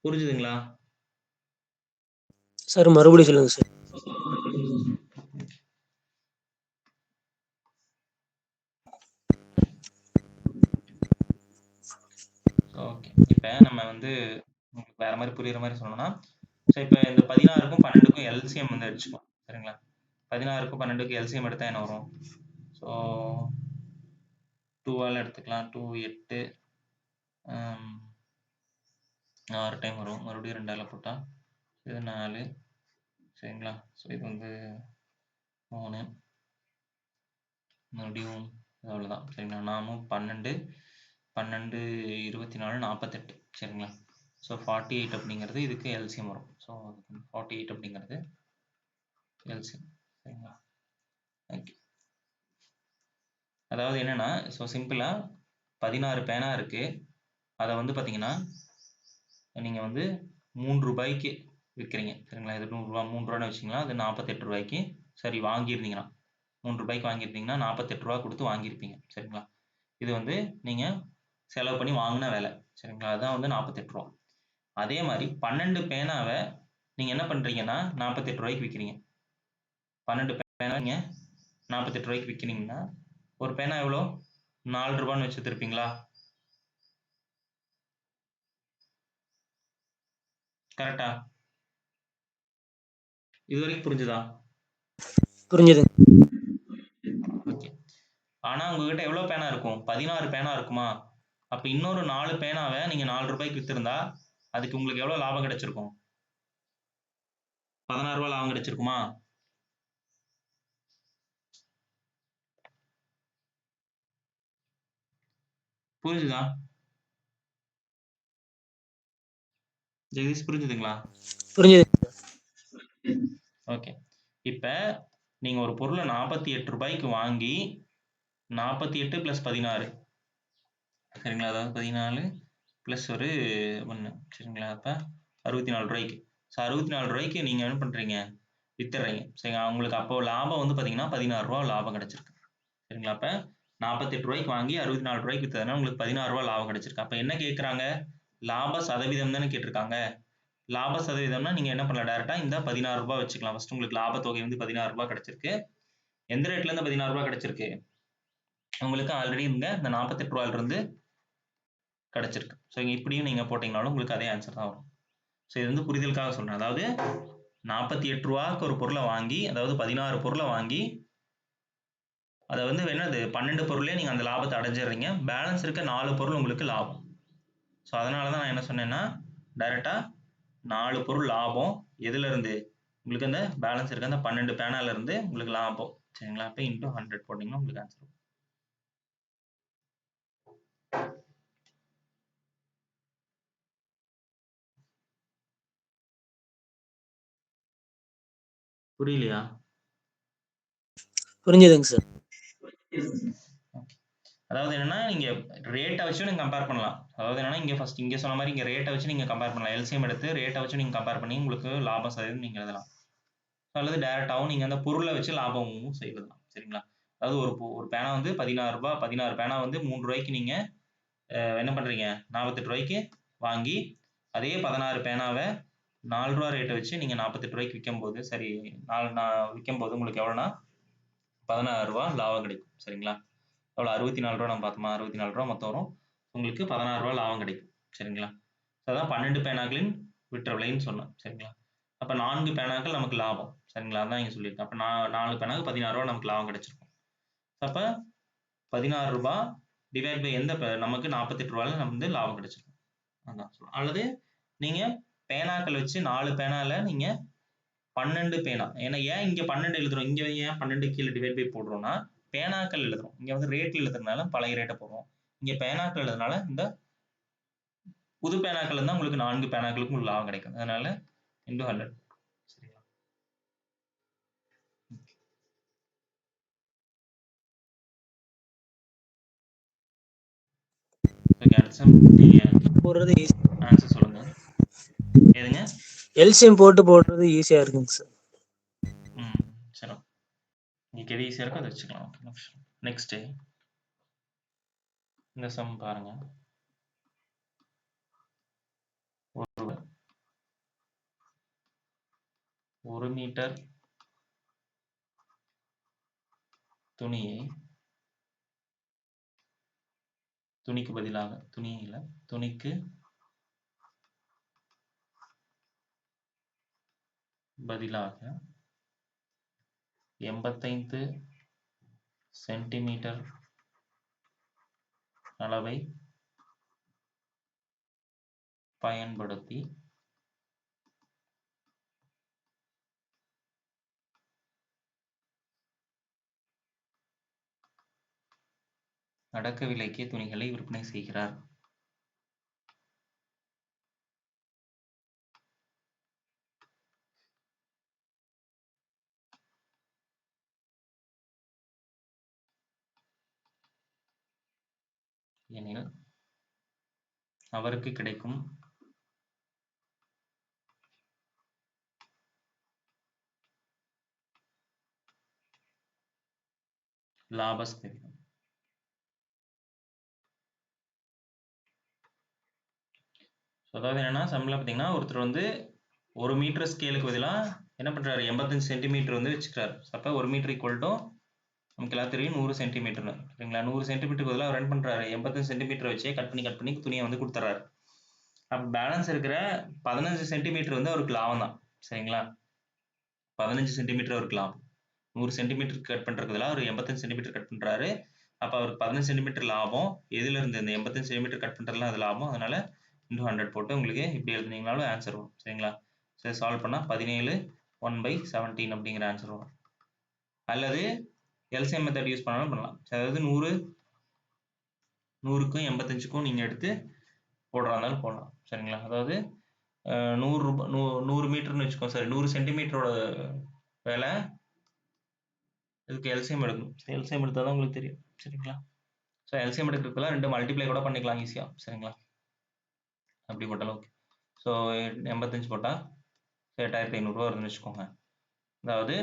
புரிஞ்சுதுங்களா? சார் மறுபடியும் சொல்லுங்க சார். ஓகே, இப்போ நம்ம வந்து உங்களுக்கு வேற மாதிரி புரியுற மாதிரி சொல்லணும்னா ஸோ இப்போ இந்த 16க்கும் 12க்கும் எல்சிஎம் வந்து அடிச்சுக்கும் சரிங்களா. 16க்கும் 12க்கும் எல்சிஎம் எடுத்தா என்ன வரும்? ஸோ 2ஆல் எடுத்துக்கலாம். 2 8 6 டைம் வரும். மறுபடியும் 2ஆல் போட்டா இது 4 சரிங்களா. ஸோ இது வந்து 3 மறுபடியும் அவ்வளோதான் சரிங்களா. நாமும் 12 12 24 48 சரிங்களா. ஸோ 48 அப்படிங்கிறது இதுக்கு எல்சிஎம் வரும். ஸோ 48 அப்படிங்கிறது எல்சிஎம் சரிங்களா. ஓகே, அதாவது என்னன்னா ஸோ சிம்பிளாக 16 பேனா இருக்கு. அதை வந்து பார்த்தீங்கன்னா நீங்கள் வந்து 3 ரூபாய்க்கு விற்கிறீங்க சரிங்களா. இது 100 ரூபா 3 ரூபான்னு வச்சிங்களா, அது 48 ரூபாய்க்கு சரி வாங்கியிருந்தீங்கன்னா 3 ரூபாய்க்கு வாங்கியிருந்தீங்கன்னா 48 ரூபா கொடுத்து வாங்கியிருப்பீங்க சரிங்களா. இது வந்து நீங்கள் செலவு பண்ணி வாங்கின வேலை சரிங்களா. அதுதான் வந்து 48 ரூபா. அதே மாதிரி 12 பேனாவை நீங்கள் என்ன பண்ணுறீங்கன்னா 48 ரூபாய்க்கு விற்கிறீங்க. 12 பேனா நீங்கள் 48 ரூபாய்க்கு விற்கிறீங்கன்னா ஒரு பேனா எவ்வளோ? 4 ரூபான்னு வச்சு திருப்பீங்களா? கரெக்டா? இது வரைக்கும் புரிஞ்சுதா? புரிஞ்சுது. ஓகே. ஆனா உங்ககிட்ட எவ்வளவு பேனா இருக்கும்? 16 பேனா இருக்குமா? அப்ப இன்னொரு 4 பேனாவை நீங்க 4 ரூபாய்க்கு வித்திருந்தா அதுக்கு உங்களுக்கு எவ்வளவு லாபம் கிடைச்சிருக்கும்? 16 ரூபாய் லாபம் கிடைச்சிருக்குமா? புரிஞ்சுதா? ஜெகதீஷ் புரிஞ்சுதுங்களா? புரிஞ்சுது. ஓகே. இப்ப நீங்க ஒரு பொருளை 48 ரூபாய்க்கு வாங்கி 48 பிளஸ் 16 சரிங்களா. அதாவது 14 பிளஸ் ஒரு 1 சரிங்களா. அப்ப 64 ரூபாய்க்கு. ஸோ 64 ரூபாய்க்கு நீங்க என்ன பண்றீங்க? வித்துறீங்க சரிங்களா. உங்களுக்கு அப்போ லாபம் வந்து பாத்தீங்கன்னா 16 ரூபாய் லாபம் கிடைச்சிருக்கு சரிங்களா. அப்ப 48 ரூபாய்க்கு வாங்கி 64 ரூபாய்க்கு வித்ததுனா உங்களுக்கு 16 ரூபாய் லாபம் கிடைச்சிருக்கு. அப்ப என்ன கேட்கறாங்க? லாப சதவீதம் தானே கேட்டிருக்காங்க. லாப சதவீதம்னா நீங்க என்ன பண்ணலாம்? டைரக்டா இந்த 16 ரூபாய் வச்சுக்கலாம். ஃபர்ஸ்ட் உங்களுக்கு லாப தொகை வந்து 16 ரூபாய் கிடைச்சிருக்கு. எந்த ரேட்ல இருந்து 16 ரூபாய் கிடைச்சிருக்கு? உங்களுக்கு ஆல்ரெடி இந்த 48 ரூபாயில இருந்து கிடைச்சிருக்கு. ஸோ இப்படியும் நீங்க போட்டீங்கனாலும் உங்களுக்கு அதே ஆன்சர் தான் வரும். ஸோ இது வந்து புரிதலுக்காக சொல்றேன். அதாவது 48 ரூபாய்க்கு ஒரு பொருளை வாங்கி, அதாவது 16 பொருளை வாங்கி அதை வந்து என்னது 12 பொருளே நீங்க அந்த லாபத்தை அடைஞ்சிடுறீங்க. பேலன்ஸ் இருக்க 4 பொருள் உங்களுக்கு லாபம். ஸோ அதனால தான் நான் என்ன சொன்னேன்னா டைரக்டா 4 பொருள் லாபம் எதுல இருந்து? உங்களுக்கு அந்த பேலன்ஸ் இருக்க அந்த 12 பேனால இருந்து உங்களுக்கு லாபம் சரிங்களா. அப்ப இன்டூ 100 போட்டீங்கன்னா உங்களுக்கு ஆன்சர். புரியலையா? புரிஞ்சுதுங்க சார். அதாவது என்னன்னா நீங்க ரேட்டை வச்சு நீங்க கம்பேர் பண்ணலாம். அதாவது என்னன்னா இங்க ஃபர்ஸ்ட் இங்க சொன்ன மாதிரி இங்க ரேட்டை வச்சு நீங்க கம்பேர் பண்ணலாம். எல்சிஎம் எடுத்து ரேட்டை வச்சு நீங்க கம்பேர் பண்ணி உங்களுக்கு லாபம் சதவீதம் நீங்க எழுதலாம். அல்லது டைரக்டாவும் நீங்க அந்த பொருளை வச்சு லாபமும் செய்யலாம் சரிங்களா. அதாவது ஒரு பேனா வந்து 16 ரூபாய் 16 பேனா வந்து 3 ரூபாய்க்கு நீங்க என்ன பண்றீங்க? 48 ரூபாய்க்கு வாங்கி அதே 16 பேனாவை 4 ரூபாய் ரேட்டை வச்சு நீங்க 48 ரூபாய்க்கு விற்கும் போது சரி விற்கும் போது உங்களுக்கு எவ்வளவுனா 16 ரூபாய் லாபம் கிடைக்கும் சரிங்களா. எவ்வளோ 64 ரூபா நம்ம பார்த்தோமா? 64 ரூபா மொத்தம் வரும். உங்களுக்கு 16 ரூபா லாபம் கிடைக்கும் சரிங்களா. அதான் 12 பேனாக்களின் விற்ற விலைன்னு சொன்னேன் சரிங்களா. அப்ப 4 பேனாக்கள் நமக்கு லாபம் சரிங்களா. அதான் இங்க சொல்லியிருக்கேன். அப்ப 4 பேனாக்கு 16 ரூபா நமக்கு லாபம் கிடைச்சிருக்கும். அப்ப 16 ரூபாய் டிவைட் பை எந்த நமக்கு 48 ரூபாயில நம்ம வந்து லாபம் கிடைச்சிருக்கும். அதான் சொல்றேன். அல்லது நீங்க பேனாக்கள் வச்சு 4 பேனால நீங்க 12 பேனா. ஏன்னா ஏன் இங்க 12 எழுதுறோம்? இங்க ஏன் 12 கீழே டிவைட் பை போடுறோம்னா பேனாக்கள் எழுதுறோம். இங்க வந்து ரேட்ல எழுதுறதுனால பழைய ரேட்டை போடுறோம். இங்க பேனாக்கள் எழுதுறதுனால இந்த புது பேனாக்கள் இருந்தா உங்களுக்கு 4 பேனாக்களுக்கு உங்களுக்கு லாபம் கிடைக்கும். அதனால இன்டூ 100 சரிங்களா. ஓகே, அடுத்த நீங்க போடுறது ஈஸி. ஆன்சர் சொல்லுங்க. எதுங்க? எல்சிஎம் போடுறது ஈஸியா இருக்குங்க சார். சரி. உங்களுக்கு எது ஈஸியா இருக்கோ அதை வச்சுக்கலாம். ஓகே, நெக்ஸ்ட் இந்த சம் பாருங்க. ஒரு மீட்டர் துணியை துணிக்கு பதிலாக துணிக்கு பதிலாக 85 சென்டிமீட்டர் அளவை பயன்படுத்தி அடக்க விலைக்கு துணிகளை விற்பனை செய்கிறார். எனில் அவருக்கு கிடைக்கும் லாப சதவீதம் அதாவது என்னன்னா சம்மில் பார்த்தீங்கன்னா ஒருத்தர் வந்து 1 மீட்டர் ஸ்கேலுக்கு பதிலாக என்ன பண்ணுறாரு 85 சென்டிமீட்டர் வந்து வச்சுக்கிறார். அப்போ 1 மீட்டர் ஈக்குவல் டு நமக்கு எல்லாம் தெரியும் 100 சென்டிமீட்டர்னு சரிங்களா. 100 சென்டிமீட்டருக்கு பதிலாக அவர் என்ன பண்ணுறாரு 85 சென்டிமீட்டர் வச்சே கட் பண்ணி துணியை வந்து கொடுத்துட்றாரு. அப்போ பேலன்ஸ் இருக்கிற 15 சென்டிமீட்டர் வந்து அவருக்கு லாபம் தான் சரிங்களா. 15 சென்டிமீட்டர் அவருக்கு லாபம். 100 சென்டிமீட்டர் கட் பண்ணுறதுல அவர் 85 சென்டிமீட்டர் கட் பண்ணுறாரு. அப்போ அவருக்கு 15 சென்டிமீட்டர் லாபம். எதுல இருந்து இந்த 85 சென்டிமீட்டர் கட் பண்ணுறதுலாம் அது லாபம். அதனால இன்டூ 100 போட்டு உங்களுக்கு இப்படி எழுதுனீங்கனாலும் ஆன்சர் வரும் சரிங்களா. சரி சால்வ் பண்ணால் 17 1/17 அப்படிங்கிற ஆன்சர் வரும். அல்லது எல்சிஎம் மெத்தட் யூஸ் பண்ணாலும் பண்ணலாம். அதாவது 100க்கும் 85க்கும் நீங்கள் எடுத்து போடுறா இருந்தாலும் போடலாம் சரிங்களா. அதாவது 100 மீட்டர்னு வச்சுக்கோ சார் 100 சென்டிமீட்டரோட வேலை இதுக்கு எல்சிஎம் எடுக்கணும். எல்சிஎம் எடுத்தால் தான் உங்களுக்கு தெரியும் சரிங்களா. ஸோ எல்சிஎம் எடுக்கிறதுக்குலாம் 2 மல்டிப்ளை கூட பண்ணிக்கலாம் ஈஸியாக சரிங்களா. அப்படி போட்டாலும் ஓகே. ஸோ 85 போட்டால் 8500 வருதுன்னு வச்சுக்கோங்க. அதாவது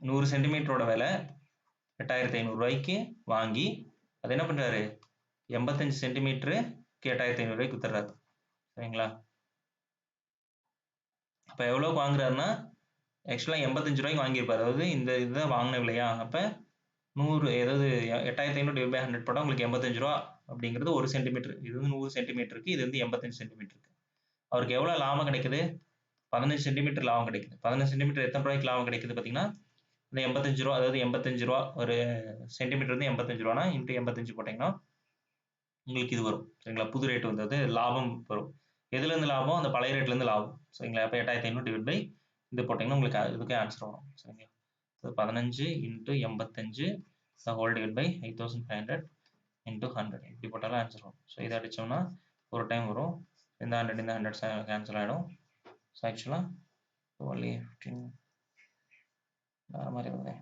100 சென்டிமீட்டரோட விலை 8500 ரூபாய்க்கு வாங்கி அது என்ன பண்ணுறாரு 85 சென்டிமீட்டரு 8500 ரூபாய்க்கு வித்துறாரு சரிங்களா. அப்போ எவ்வளோக்கு வாங்குறாருன்னா ஆக்சுவலாக 85 ரூபாய்க்கு வாங்கியிருப்பார். அதாவது இந்த இதுதான் வாங்கின விலையா. அப்போ 100 ஏதாவது 8500/100 போட்டால் உங்களுக்கு 85 ரூபா அப்படிங்கிறது 1 சென்டிமீட்டர். இது வந்து 100 சென்டிமீட்டருக்கு, இது வந்து 85 சென்டிமீட்டருக்கு. அவருக்கு எவ்வளோ லாபம் கிடைக்குது 15 சென்டிமீட்டர் லாபம் கிடைக்குது. 15 சென்டிமீட்டர் எத்தனை ரூபாய்க்கு லாபம் கிடைக்குது பார்த்தீங்கன்னா இந்த 85 ரூபா. அதாவது 85 ரூபா ஒரு சென்டிமீட்டர் வந்து 85 ரூபானா இன்ட்டு 85 போட்டிங்கன்னா உங்களுக்கு இது வரும் சரிங்களா. புது ரேட் வந்து லாபம் வரும். எதுலேருந்து லாபம் அந்த பழைய ரேட்லேருந்து லாபம் சரிங்களா. அப்போ 8500 டிவைட் பை இது போட்டிங்கன்னா உங்களுக்கு இதுக்கே ஆன்சர் வரும் சரிங்களா. 15 × 85 ஹோல் டிவைட் பை 8500 × 100 இப்படி போட்டாலும் ஆன்சர் வரும். ஸோ இதை அடித்தோம்னா ஒரு டைம் வரும். இந்த 100 கேன்சல் ஆகிடும். ஸோ ஆக்சுவலாக 15 மாதிரி வருது.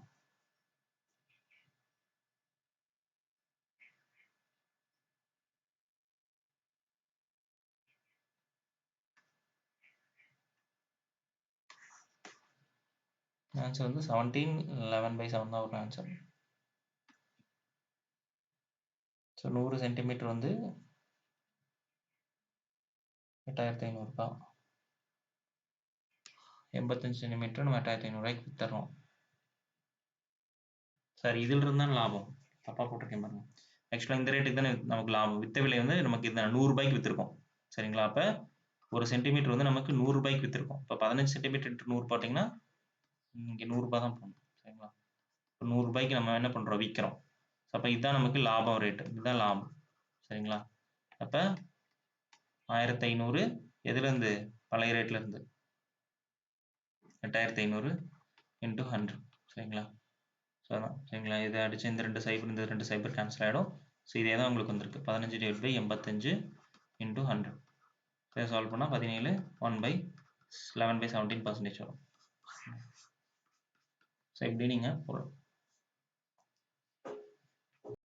ஆன்சர் வந்து 17 11/7 தான் ஒரு ஆன்சர். ஸோ 100 சென்டிமீட்டர் வந்து 8500 ரூபாய். 85 சென்டிமீட்டர் நம்ம 8500 ரூபாய்க்கு வித்துறோம். சார் இதில் இருந்தால் லாபம் தப்பா போட்டிருக்கேன் பாருங்க. ஆக்சுவலாக இந்த ரேட்டுக்கு தானே நமக்கு லாபம். வித்த விலை வந்து நமக்கு இந்த 100 ரூபாய்க்கு வித்துருக்கோம் சரிங்களா. அப்போ ஒரு சென்டிமீட்டர் வந்து நமக்கு 100 ரூபாய்க்கு வித்துருக்கோம். இப்போ 15 சென்டிமீட்டர் × 100 பார்த்தீங்கன்னா இங்கே 100 ரூபாய் தான் போகணும் சரிங்களா. இப்போ 100 ரூபாய்க்கு நம்ம என்ன பண்ணுறோம் விற்கிறோம். அப்போ இதுதான் நமக்கு லாபம் ரேட்டு. இதுதான் லாபம் சரிங்களா. அப்போ 1500 எதுலேருந்து பழைய ரேட்லேருந்து 8500 × 100 சரிங்களா. ஸோ அதான் சரிங்களா. இதை அடித்து இந்த 2 சைபர் கேன்சல் ஆகிடும். ஸோ இதே தான் உங்களுக்கு வந்திருக்கு 15/85 × 100. இதை சால்வ் பண்ணால் 17 1/11/17% வரும். ஸோ இப்படி நீங்கள் போடலாம்.